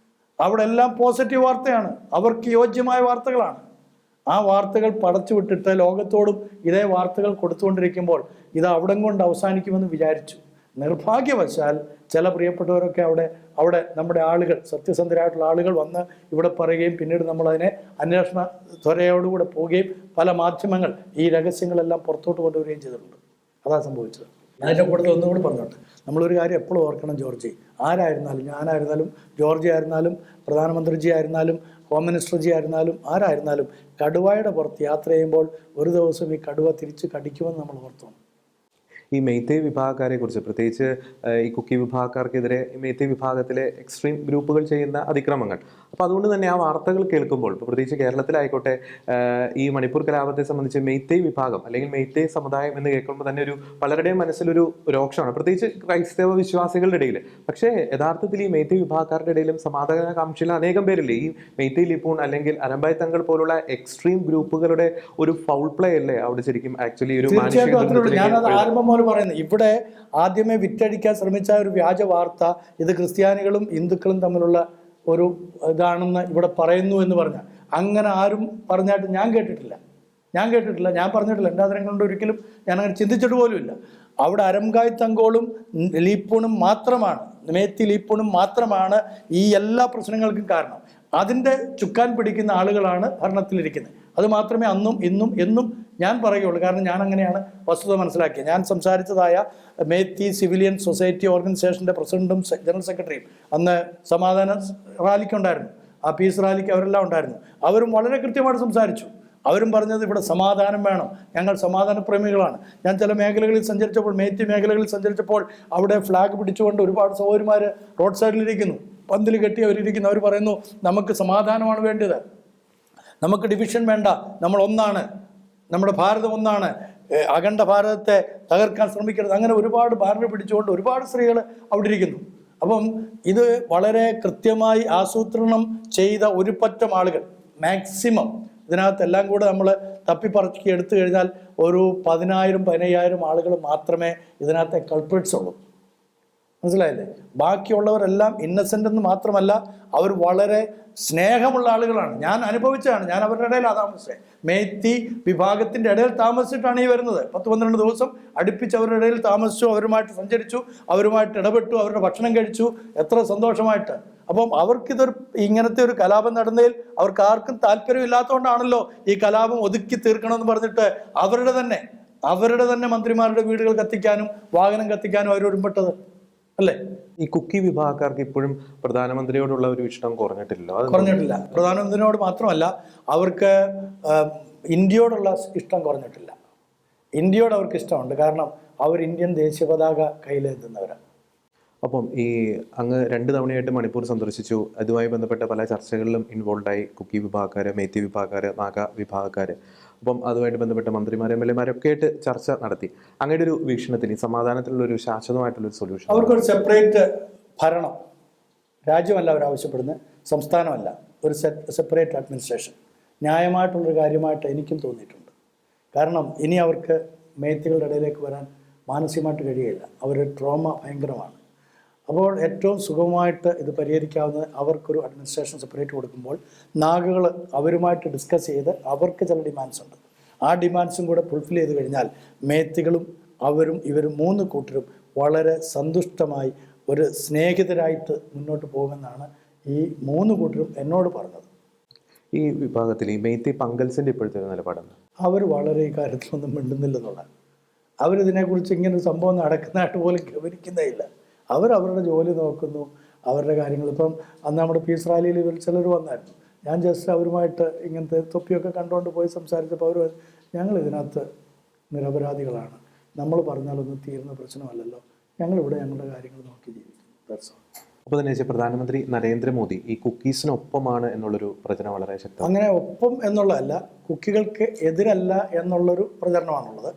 അവിടെ എല്ലാം പോസിറ്റീവ് വാർത്തയാണ്, അവർക്ക് യോജ്യമായ വാർത്തകളാണ്. ആ വാർത്തകൾ പടച്ചു വിട്ടിട്ട് ലോകത്തോടും ഇതേ വാർത്തകൾ കൊടുത്തുകൊണ്ടിരിക്കുമ്പോൾ ഇത് അവിടം കൊണ്ട് അവസാനിക്കുമെന്ന് വിചാരിച്ചു. നിർഭാഗ്യവശാൽ ചില പ്രിയപ്പെട്ടവരൊക്കെ അവിടെ നമ്മുടെ ആളുകൾ, സത്യസന്ധരായിട്ടുള്ള ആളുകൾ വന്ന് ഇവിടെ പറയുകയും പിന്നീട് നമ്മളതിനെ അന്വേഷണ ത്വരയോടുകൂടെ പോവുകയും പല മാധ്യമങ്ങൾ ഈ രഹസ്യങ്ങളെല്ലാം പുറത്തോട്ട് കൊണ്ടുവരികയും ചെയ്തിട്ടുണ്ട്. അതാണ് സംഭവിച്ചത്. അതിൻ്റെ കൂടുതൽ ഒന്നുകൂടി പറഞ്ഞോട്ടെ. നമ്മളൊരു കാര്യം എപ്പോഴും ഓർക്കണം, ജോർജി ആരായിരുന്നാലും, ഞാനായിരുന്നാലും, ജോർജി ആയിരുന്നാലും, പ്രധാനമന്ത്രിജി ആയിരുന്നാലും, ഹോം മിനിസ്റ്റർജി ആയിരുന്നാലും, ആരായിരുന്നാലും കടുവയുടെ പുറത്ത് യാത്ര ചെയ്യുമ്പോൾ ഒരു ദിവസം ഈ കടുവ തിരിച്ച് കടിക്കുമെന്ന് നമ്മൾ ഓർത്തോണം. ഈ മെയ്തേയ് വിഭാഗക്കാരെ കുറിച്ച്, പ്രത്യേകിച്ച് ഈ കുക്കി വിഭാഗക്കാർക്കെതിരെ മെയ്തേയ് വിഭാഗത്തിലെ എക്സ്ട്രീം ഗ്രൂപ്പുകൾ ചെയ്യുന്ന അതിക്രമങ്ങൾ, അപ്പോൾ അതുകൊണ്ട് തന്നെ ആ വാർത്തകൾ കേൾക്കുമ്പോൾ, ഇപ്പോൾ പ്രത്യേകിച്ച് കേരളത്തിലായിക്കോട്ടെ, ഈ മണിപ്പൂർ കലാപത്തെ സംബന്ധിച്ച് മെയ്തേയ് വിഭാഗം അല്ലെങ്കിൽ മെയ്തേയ് സമുദായം എന്ന് കേൾക്കുമ്പോൾ തന്നെ പലരുടെയും മനസ്സിലൊരു രോക്ഷമാണ്, പ്രത്യേകിച്ച് ക്രൈസ്തവ വിശ്വാസികളുടെ ഇടയിൽ. പക്ഷേ യഥാർത്ഥത്തിൽ ഈ മെയ്തേയ് വിഭാഗക്കാരുടെ ഇടയിലും സമാധാനകാംക്ഷികൾ അനേകം പേരില്ലേ? ഈ മെയ്തേയ് ലിപൂൺ അല്ലെങ്കിൽ അരമ്പായ് തങ്ങൾ പോലുള്ള എക്സ്ട്രീം ഗ്രൂപ്പുകളുടെ ഒരു ഫൗൾ പ്ലേ അല്ലേ അവിടെ ശരിക്കും ആക്ച്വലി ഒരു പറയുന്നത്? ഇവിടെ ആദ്യമേ വിറ്റഴിക്കാൻ ശ്രമിച്ച ഒരു വ്യാജ വാർത്ത ഇത് ക്രിസ്ത്യാനികളും ഹിന്ദുക്കളും തമ്മിലുള്ള ഒരു ഇതാണെന്ന് ഇവിടെ പറയുന്നു എന്ന് പറഞ്ഞാൽ, അങ്ങനെ ആരും പറഞ്ഞായിട്ട് ഞാൻ കേട്ടിട്ടില്ല, ഞാൻ പറഞ്ഞിട്ടില്ല. എൻ്റെ അതിനെ കൊണ്ട് ഒരിക്കലും ഞാനങ്ങനെ ചിന്തിച്ചിട്ട് പോലുമില്ല. അവിടെ അരംഗായ് തങ്കോളും ലീപ്പൂണും മാത്രമാണ്, മേത്തി ലീപ്പൂണും മാത്രമാണ് ഈ എല്ലാ പ്രശ്നങ്ങൾക്കും കാരണം. അതിൻ്റെ ചുക്കാൻ പിടിക്കുന്ന ആളുകളാണ് ഭരണത്തിലിരിക്കുന്നത്. അത് മാത്രമേ അന്നും ഇന്നും എന്നും ഞാൻ പറയുകയുള്ളൂ. കാരണം ഞാൻ അങ്ങനെയാണ് വസ്തുത മനസ്സിലാക്കിയത്. ഞാൻ സംസാരിച്ചതായ മേത്തി സിവിലിയൻ സൊസൈറ്റി ഓർഗനൈസേഷൻ്റെ പ്രസിഡന്റും ജനറൽ സെക്രട്ടറിയും അന്ന് സമാധാന റാലിക്കുണ്ടായിരുന്നു, ആ പീസ് റാലിക്ക് അവരെല്ലാം ഉണ്ടായിരുന്നു. അവരും വളരെ കൃത്യമായിട്ട് സംസാരിച്ചു. അവരും പറഞ്ഞത് ഇവിടെ സമാധാനം വേണം, ഞങ്ങൾ സമാധാന പ്രേമികളാണ്. ഞാൻ ചില മേഖലകളിൽ സഞ്ചരിച്ചപ്പോൾ, മേത്തി മേഖലകളിൽ സഞ്ചരിച്ചപ്പോൾ അവിടെ ഫ്ലാഗ് പിടിച്ചുകൊണ്ട് ഒരുപാട് സഹോദരിമാർ റോഡ് സൈഡിലിരിക്കുന്നു, പന്തിൽ കെട്ടി അവരിയ്ക്കുന്നു. അവർ പറയുന്നു നമുക്ക് സമാധാനമാണ് വേണ്ടത്, നമുക്ക് ഡിവിഷൻ വേണ്ട, നമ്മൾ ഒന്നാണ്, നമ്മുടെ ഭാരതം ഒന്നാണ്, അഖണ്ഡ ഭാരതത്തെ തകർക്കാൻ ശ്രമിക്കരുത്. അങ്ങനെ ഒരുപാട് ബാനർ പിടിച്ചുകൊണ്ട് ഒരുപാട് സ്ത്രീകൾ അവിടെ ഇരിക്കുന്നു. അപ്പം ഇത് വളരെ കൃത്യമായി ആസൂത്രണം ചെയ്ത ഒരു പറ്റം ആളുകൾ, മാക്സിമം ഇതിനകത്ത് എല്ലാം കൂടെ നമ്മൾ തപ്പിപ്പറക്കി എടുത്തു കഴിഞ്ഞാൽ ഒരു 10,000-15,000 ആളുകൾ മാത്രമേ ഇതിനകത്തെ കൾപ്രിറ്റ്സ് ഉള്ളൂ. മനസ്സിലായില്ലേ? ബാക്കിയുള്ളവരെല്ലാം ഇന്നസെൻ്റ് എന്ന് മാത്രമല്ല, അവർ വളരെ സ്നേഹമുള്ള ആളുകളാണ്. ഞാൻ അനുഭവിച്ചതാണ്, ഞാൻ അവരുടെ ഇടയിലാണ് താമസിച്ചത്. മേത്തി വിഭാഗത്തിൻ്റെ ഇടയിൽ താമസിച്ചിട്ടാണ് ഈ വരുന്നത്. 10-12 ദിവസം അടുപ്പിച്ച് അവരുടെ ഇടയിൽ താമസിച്ചു, അവരുമായിട്ട് സഞ്ചരിച്ചു, അവരുമായിട്ട് ഇടപെട്ടു, അവരുടെ ഭക്ഷണം കഴിച്ചു, എത്ര സന്തോഷമായിട്ട്. അപ്പം അവർക്കിതൊരു ഇങ്ങനത്തെ ഒരു കലാപം നടന്നതിൽ അവർക്ക് ആർക്കും താല്പര്യമില്ലാത്തതുകൊണ്ടാണല്ലോ ഈ കലാപം ഒതുക്കി തീർക്കണമെന്ന് പറഞ്ഞിട്ട് അവരുടെ തന്നെ മന്ത്രിമാരുടെ വീടുകൾ കത്തിക്കാനും വാഹനം കത്തിക്കാനും അവർ ഒരുമ്പെട്ടത് അല്ലേ? ഈ കുക്കി വിഭാഗക്കാർക്ക് ഇപ്പോഴും പ്രധാനമന്ത്രിയോടുള്ള ഒരു ഇഷ്ടം കുറഞ്ഞിട്ടില്ല. പ്രധാനമന്ത്രിയോട് മാത്രമല്ല, അവർക്ക് ഇന്ത്യയോടുള്ള ഇഷ്ടം കുറഞ്ഞിട്ടില്ല. ഇന്ത്യയോട് അവർക്ക് ഇഷ്ടമുണ്ട്. കാരണം അവർ ഇന്ത്യൻ ദേശീയ പതാക കയ്യിലെത്തുന്നവരാണ്. അപ്പം ഈ അങ്ങ് 2 തവണയായിട്ട് മണിപ്പൂർ സന്ദർശിച്ചു. അതുമായി ബന്ധപ്പെട്ട പല ചർച്ചകളിലും ഇൻവോൾവായി. കുക്കി വിഭാഗക്കാർ, മേത്തി വിഭാഗക്കാർ, നാഗ വിഭാഗക്കാർ, അപ്പം അതുമായിട്ട് ബന്ധപ്പെട്ട മന്ത്രിമാരും എം എൽ എമാരൊക്കെ ആയിട്ട് ചർച്ച നടത്തി. അങ്ങയുടെ ഒരു വീക്ഷണത്തിൽ ഈ സമാധാനത്തിലുള്ളൊരു ശാശ്വതമായിട്ടുള്ളൊരു സൊല്യൂഷൻ, അവർക്കൊരു സെപ്പറേറ്റ് ഭരണം, രാജ്യമല്ല അവർ ആവശ്യപ്പെടുന്നത്, സംസ്ഥാനമല്ല, ഒരു സെപ്പറേറ്റ് അഡ്മിനിസ്ട്രേഷൻ ന്യായമായിട്ടുള്ളൊരു കാര്യമായിട്ട് എനിക്കും തോന്നിയിട്ടുണ്ട്. കാരണം ഇനി അവർക്ക് മേത്തികളുടെ ഇടയിലേക്ക് വരാൻ മാനസികമായിട്ട് കഴിയില്ല. അവരുടെ ട്രോമ ഭയങ്കരമാണ്. അപ്പോൾ ഏറ്റവും സുഗമമായിട്ട് ഇത് പരിഹരിക്കാവുന്നത് അവർക്കൊരു അഡ്മിനിസ്ട്രേഷൻ സെപ്പറേറ്റ് കൊടുക്കുമ്പോൾ നാഗകൾ അവരുമായിട്ട് ഡിസ്കസ് ചെയ്ത് അവർക്ക് ചില ഡിമാൻഡ്സ് ഉണ്ട്. ആ ഡിമാൻഡ്സും കൂടെ ഫുൾഫിൽ ചെയ്ത് കഴിഞ്ഞാൽ മേത്തികളും അവരും ഇവരും 3 കൂട്ടരും വളരെ സന്തുഷ്ടമായി ഒരു സ്നേഹിതരായിട്ട് മുന്നോട്ട് പോകുമെന്നാണ് ഈ 3 കൂട്ടരും എന്നോട് പറഞ്ഞത്. ഈ വിഭാഗത്തിൽ ഈ മേത്തി പങ്കൽസിൻ്റെ ഇപ്പോഴത്തെ നിലപാടെന്ന്? അവർ വളരെ ഈ കാര്യത്തിലൊന്നും മിണ്ടുന്നില്ലെന്നുള്ളതാണ്. അവരിതിനെക്കുറിച്ച് ഇങ്ങനൊരു സംഭവം നടക്കുന്നതായിട്ട് പോലും ഗവനിക്കുന്നേ ഇല്ല. അവരവരുടെ ജോലി നോക്കുന്നു, അവരുടെ കാര്യങ്ങൾ. ഇപ്പം അന്ന് നമ്മുടെ പീസ് റാലിയിൽ ഇവർ ചിലർ വന്നായിരുന്നു. ഞാൻ ജസ്റ്റ് അവരുമായിട്ട് ഇങ്ങനത്തെ തൊപ്പിയൊക്കെ കണ്ടുകൊണ്ട് പോയി സംസാരിച്ചപ്പോൾ അവർ, ഞങ്ങൾ ഇതിനകത്ത് നിരപരാധികളാണ്, നമ്മൾ പറഞ്ഞാലൊന്നും തീരുന്ന പ്രശ്നമല്ലല്ലോ, ഞങ്ങളിവിടെ ഞങ്ങളുടെ കാര്യങ്ങൾ നോക്കി ജീവിക്കും. That's all. അപ്പോൾ തന്നെ പ്രധാനമന്ത്രി നരേന്ദ്രമോദി ഈ കുക്കീസിനൊപ്പമാണ് എന്നുള്ളൊരു പ്രചരണം വളരെ ശക്തമാണ്. അങ്ങനെ ഒപ്പം എന്നുള്ളതല്ല, കുക്കികൾക്ക് എതിരല്ല എന്നുള്ളൊരു പ്രചരണമാണുള്ളത്.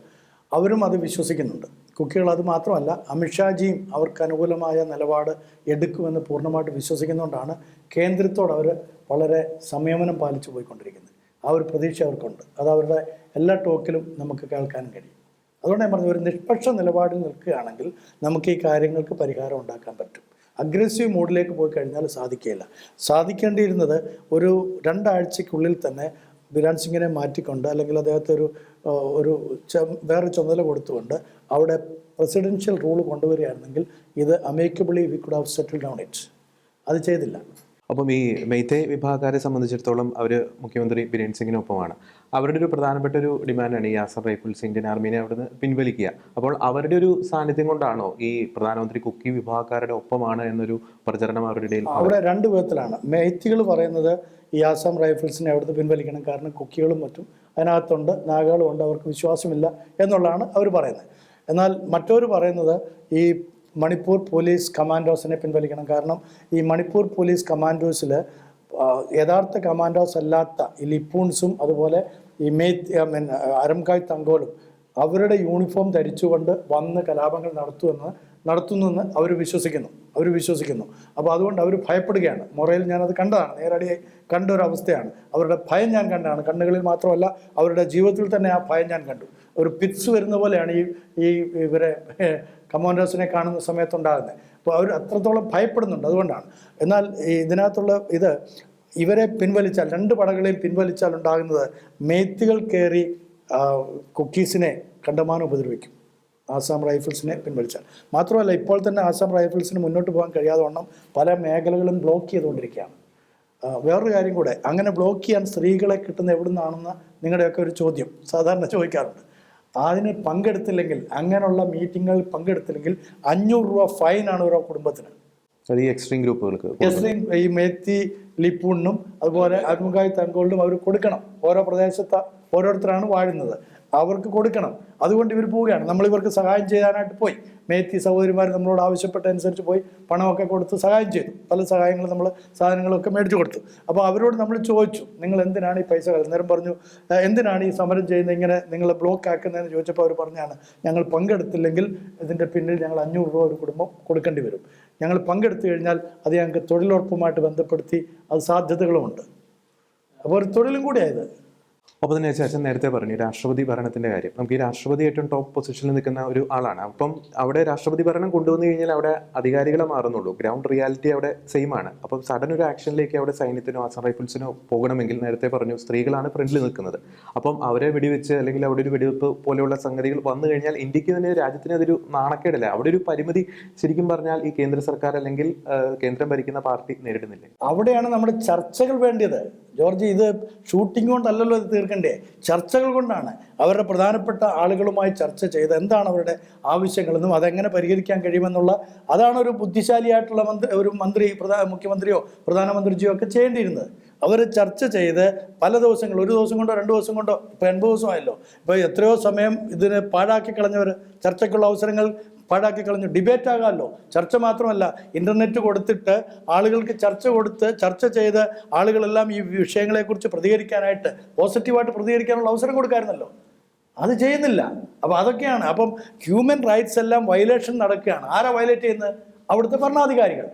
അവരും അത് വിശ്വസിക്കുന്നുണ്ട്. കുക്കികൾ അത് മാത്രമല്ല, അമിത്ഷാജിയും അവർക്ക് അനുകൂലമായ നിലപാട് എടുക്കുമെന്ന് പൂർണ്ണമായിട്ട് വിശ്വസിക്കുന്നതുകൊണ്ടാണ് കേന്ദ്രത്തോട് അവർ വളരെ സംയമനം പാലിച്ചു പോയിക്കൊണ്ടിരിക്കുന്നത്. ആ ഒരു പ്രതീക്ഷ അവർക്കുണ്ട്. അത് അവരുടെ എല്ലാ ടോക്കിലും നമുക്ക് കേൾക്കാനും കഴിയും. അതുകൊണ്ട് ഞാൻ പറഞ്ഞു, ഒരു നിഷ്പക്ഷ നിലപാടിൽ നിൽക്കുകയാണെങ്കിൽ നമുക്ക് ഈ കാര്യങ്ങൾക്ക് പരിഹാരം ഉണ്ടാക്കാൻ പറ്റും. അഗ്രസീവ് മൂഡിലേക്ക് പോയി കഴിഞ്ഞാൽ സാധിക്കുകയില്ല. സാധിക്കേണ്ടിയിരുന്നത് ഒരു 2 ആഴ്ചയ്ക്കുള്ളിൽ തന്നെ ബിരാൻ സിംഗിനെ മാറ്റിക്കൊണ്ട്, അല്ലെങ്കിൽ അദ്ദേഹത്തെ വേറെ ചുമതല കൊടുത്തുകൊണ്ട് അവിടെ പ്രസിഡൻഷ്യൽ റൂൾ കൊണ്ടുവരികയായിരുന്നെങ്കിൽ ഇത് amicably we could have settle down it. അത് ചെയ്തില്ല. അപ്പം ഈ മെയ്തേ വിഭാഗക്കാരെ സംബന്ധിച്ചിടത്തോളം അവർ മുഖ്യമന്ത്രി ബിരേൻ സിംഗിനൊപ്പമാണ്. അവരുടെ ഒരു പ്രധാനപ്പെട്ട ഒരു ഡിമാൻഡാണ് ഈ ആസാം റൈഫിൾസ് ഇന്ത്യൻ ആർമീനെ അവിടുന്ന് പിൻവലിക്കുക. അപ്പോൾ അവരുടെ ഒരു സാന്നിധ്യം കൊണ്ടാണോ ഈ പ്രധാനമന്ത്രി കുക്കി വിഭാഗക്കാരുടെ ഒപ്പമാണ് എന്നൊരു പ്രചരണം അവരുടെ ഇടയിൽ? അവിടെ 2 വിധത്തിലാണ്. മെയ്ത്തികൾ പറയുന്നത് ഈ ആസാം റൈഫിൾസിനെ അവിടുന്ന് പിൻവലിക്കണം, കാരണം കുക്കികളും മറ്റും അതിനകത്തുണ്ട്, നാഗകളും ഉണ്ട്, അവർക്ക് വിശ്വാസമില്ല എന്നുള്ളതാണ് അവർ പറയുന്നത്. എന്നാൽ മറ്റവർ പറയുന്നത് ഈ മണിപ്പൂർ പോലീസ് കമാൻഡോസിനെ പിൻവലിക്കണം. കാരണം ഈ മണിപ്പൂർ പോലീസ് കമാൻഡോസിൽ യഥാർത്ഥ കമാൻഡോസ് അല്ലാത്ത ഈ ലിപ്പൂൺസും അതുപോലെ ഈ അരംകായ് തങ്കോലും അവരുടെ യൂണിഫോം ധരിച്ചുകൊണ്ട് വന്ന് കലാപങ്ങൾ നടത്തുന്നുവെന്ന് അവർ വിശ്വസിക്കുന്നു. അപ്പോൾ അതുകൊണ്ട് അവർ ഭയപ്പെടുകയാണ്. മൊറയിൽ ഞാനത് കണ്ടതാണ്, നേരടിയായി കണ്ട ഒരു അവസ്ഥയാണ്. അവരുടെ ഭയം ഞാൻ കണ്ടതാണ്. കണ്ണുകളിൽ മാത്രമല്ല, അവരുടെ ജീവിതത്തിൽ തന്നെ ആ ഭയം ഞാൻ കണ്ടു. ഒരു പിറ്റ്സ് വരുന്ന പോലെയാണ് ഈ ഇവരെ കമാൻഡോസിനെ കാണുന്ന സമയത്തുണ്ടാകുന്നത്. അപ്പോൾ അവർ അത്രത്തോളം ഭയപ്പെടുന്നുണ്ട്. അതുകൊണ്ടാണ്. എന്നാൽ ഇതിനകത്തുള്ള ഇവരെ പിൻവലിച്ചാൽ, 2 പടകളെയും പിൻവലിച്ചാൽ ഉണ്ടാകുന്നത് മേത്തികൾ കയറി കുക്കീസിനെ കണ്ടമാനം ഉപദ്രവിക്കും. ആസാം റൈഫിൾസിനെ പിൻവലിച്ചാൽ മാത്രമല്ല, ഇപ്പോൾ തന്നെ ആസാം റൈഫിൾസിന് മുന്നോട്ട് പോകാൻ കഴിയാതെ വണ്ണം പല മേഖലകളും ബ്ലോക്ക് ചെയ്തുകൊണ്ടിരിക്കുകയാണ്. വേറൊരു കാര്യം കൂടെ, അങ്ങനെ ബ്ലോക്ക് ചെയ്യാൻ സ്ത്രീകളെ കിട്ടുന്ന എവിടെ നിന്നാണെന്ന് നിങ്ങളുടെയൊക്കെ ഒരു ചോദ്യം സാധാരണ ചോദിക്കാറുണ്ട്. അതിന് പങ്കെടുത്തില്ലെങ്കിൽ, അങ്ങനെയുള്ള മീറ്റിങ്ങുകളിൽ പങ്കെടുത്തില്ലെങ്കിൽ 500 രൂപ ഫൈനാണ് ഓരോ കുടുംബത്തിന്. ഈ എക്സ്ട്രീം ഗ്രൂപ്പുകൾക്ക്, ഈ മേത്തി ലിപ്പൂണിനും അതുപോലെ അരുമുഖായ് തങ്കോളിനും അവർ കൊടുക്കണം. ഓരോ പ്രദേശത്ത് ഓരോരുത്തരാണ് വാഴുന്നത്, അവർക്ക് കൊടുക്കണം. അതുകൊണ്ട് ഇവർ പോവുകയാണ്. നമ്മളിവർക്ക് സഹായം ചെയ്യാനായിട്ട് പോയി. മേത്തി സഹോദരിമാർ നമ്മളോട് ആവശ്യപ്പെട്ടതനുസരിച്ച് പോയി പണമൊക്കെ കൊടുത്ത് സഹായം ചെയ്തു. പല സഹായങ്ങളും നമ്മൾ സാധനങ്ങളൊക്കെ മേടിച്ചു കൊടുത്തു. അപ്പോൾ അവരോട് നമ്മൾ ചോദിച്ചു, നിങ്ങൾ എന്തിനാണ് ഈ പൈസ നേരം പറഞ്ഞു, എന്തിനാണ് ഈ സമരം ചെയ്യുന്നത്, ഇങ്ങനെ നിങ്ങൾ ബ്ലോക്ക് ആക്കുന്നതെന്ന് ചോദിച്ചപ്പോൾ അവർ പറഞ്ഞാണ്, ഞങ്ങൾ പങ്കെടുത്തില്ലെങ്കിൽ ഇതിൻ്റെ പിന്നിൽ ഞങ്ങൾ 500 രൂപ ഒരു കുടുംബം കൊടുക്കേണ്ടി വരും. ഞങ്ങൾ പങ്കെടുത്തു കഴിഞ്ഞാൽ അത് ഞങ്ങൾക്ക് തൊഴിലുറപ്പുമായിട്ട് ബന്ധപ്പെടുത്തി അത് സാധ്യതകളുമുണ്ട്. അപ്പോൾ ഒരു തൊഴിലും കൂടിയായത്. അപ്പോൾ തന്നെ ചേച്ചൻ നേരത്തെ പറഞ്ഞു രാഷ്ട്രപതി ഭരണത്തിൻ്റെ കാര്യം. നമുക്ക് ഈ രാഷ്ട്രപതി ഏറ്റവും ടോപ്പ് പൊസിഷനിൽ നിൽക്കുന്ന ഒരു ആളാണ്. അപ്പം അവിടെ രാഷ്ട്രപതി ഭരണം കൊണ്ടുവന്നു കഴിഞ്ഞാൽ അവിടെ അധികാരികളെ മാറുന്നുള്ളൂ, ഗ്രൗണ്ട് റിയാലിറ്റി അവിടെ സെയിം ആണ്. അപ്പം സഡൻ ഒരു ആക്ഷനിലേക്ക് അവിടെ സൈന്യത്തിനോ ആസാം റൈഫിൾസിനോ പോകണമെങ്കിൽ നേരത്തെ പറഞ്ഞു സ്ത്രീകളാണ് ഫ്രണ്ടിൽ നിൽക്കുന്നത്. അപ്പം അവരെ വെടിവെച്ച് അല്ലെങ്കിൽ അവിടെ ഒരു വെടിവെപ്പ് പോലെയുള്ള സംഗതികൾ വന്നു കഴിഞ്ഞാൽ ഇന്ത്യക്ക് തന്നെ, രാജ്യത്തിന് അതൊരു നാണക്കേടല്ലേ? അവിടെ ഒരു പരിമിതി ശരിക്കും പറഞ്ഞാൽ ഈ കേന്ദ്ര സർക്കാർ അല്ലെങ്കിൽ കേന്ദ്രം ഭരിക്കുന്ന പാർട്ടി നേരിടുന്നില്ലേ? അവിടെയാണ് നമ്മുടെ ചർച്ചകൾ വേണ്ടത് ജോർജ്. ഇത് ഷൂട്ടിംഗ് കൊണ്ടല്ലല്ലോ ഇത് തീർക്കണ്ടേ, ചർച്ചകൾ കൊണ്ടാണ്. അവരുടെ പ്രധാനപ്പെട്ട ആളുകളുമായി ചർച്ച ചെയ്ത് എന്താണ് അവരുടെ ആവശ്യങ്ങളെന്നും അതെങ്ങനെ പരിഹരിക്കാൻ കഴിയുമെന്നുള്ള, അതാണ് ഒരു ബുദ്ധിശാലിയായിട്ടുള്ള മന്ത്രി മുഖ്യമന്ത്രിയോ പ്രധാനമന്ത്രിജിയോ ഒക്കെ ചെയ്യേണ്ടിയിരുന്നത്. അവർ ചർച്ച ചെയ്ത് പല ദിവസങ്ങൾ, 1 ദിവസം കൊണ്ടോ 2 ദിവസം കൊണ്ടോ, ഇപ്പോൾ 80 ദിവസമായല്ലോ, ഇപ്പോൾ എത്രയോ സമയം ഇതിന് പാഴാക്കി കളഞ്ഞവർ, ചർച്ചയ്ക്കുള്ള അവസരങ്ങൾ പാഴാക്കി കളഞ്ഞു. ഡിബേറ്റ് ആകാമല്ലോ, ചർച്ച മാത്രമല്ല, ഇൻ്റർനെറ്റ് കൊടുത്തിട്ട് ആളുകൾക്ക് ചർച്ച ചെയ്ത് ആളുകളെല്ലാം ഈ വിഷയങ്ങളെക്കുറിച്ച് പ്രതികരിക്കാനായിട്ട്, പോസിറ്റീവായിട്ട് പ്രതികരിക്കാനുള്ള അവസരം കൊടുക്കാമായിരുന്നല്ലോ. അത് ചെയ്യുന്നില്ല. അപ്പോൾ അതൊക്കെയാണ്. അപ്പം ഹ്യൂമൻ റൈറ്റ്സ് എല്ലാം വയലേഷൻ നടക്കുകയാണ്. ആരാ വയലേറ്റ് ചെയ്യുന്നത്? അവിടുത്തെ ഭരണാധികാരികൾ.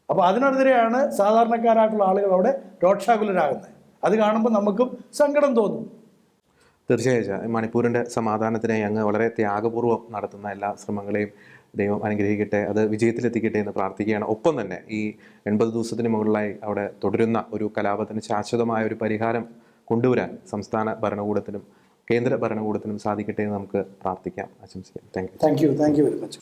അപ്പോൾ അതിനെതിരെയാണ് സാധാരണക്കാരായിട്ടുള്ള ആളുകൾ അവിടെ രോക്ഷാകുലരാകുന്നത്. അത് കാണുമ്പോൾ നമുക്കും സങ്കടം തോന്നും. തീർച്ചയായും മണിപ്പൂരിൻ്റെ സമാധാനത്തിനായി അങ്ങ് വളരെ ത്യാഗപൂർവ്വം നടത്തുന്ന എല്ലാ ശ്രമങ്ങളെയും ദൈവം അനുഗ്രഹിക്കട്ടെ, അത് വിജയത്തിലെത്തിക്കട്ടെ എന്ന് പ്രാർത്ഥിക്കുകയാണ്. ഒപ്പം തന്നെ ഈ 80 ദിവസത്തിന് മുകളിലായി അവിടെ തുടരുന്ന ഒരു കലാപത്തിന് ശാശ്വതമായ ഒരു പരിഹാരം കൊണ്ടുവരാൻ സംസ്ഥാന ഭരണകൂടത്തിനും കേന്ദ്ര ഭരണകൂടത്തിനും സാധിക്കട്ടെ എന്ന് നമുക്ക് പ്രാർത്ഥിക്കാം, ആശംസിക്കാം. Thank you very much.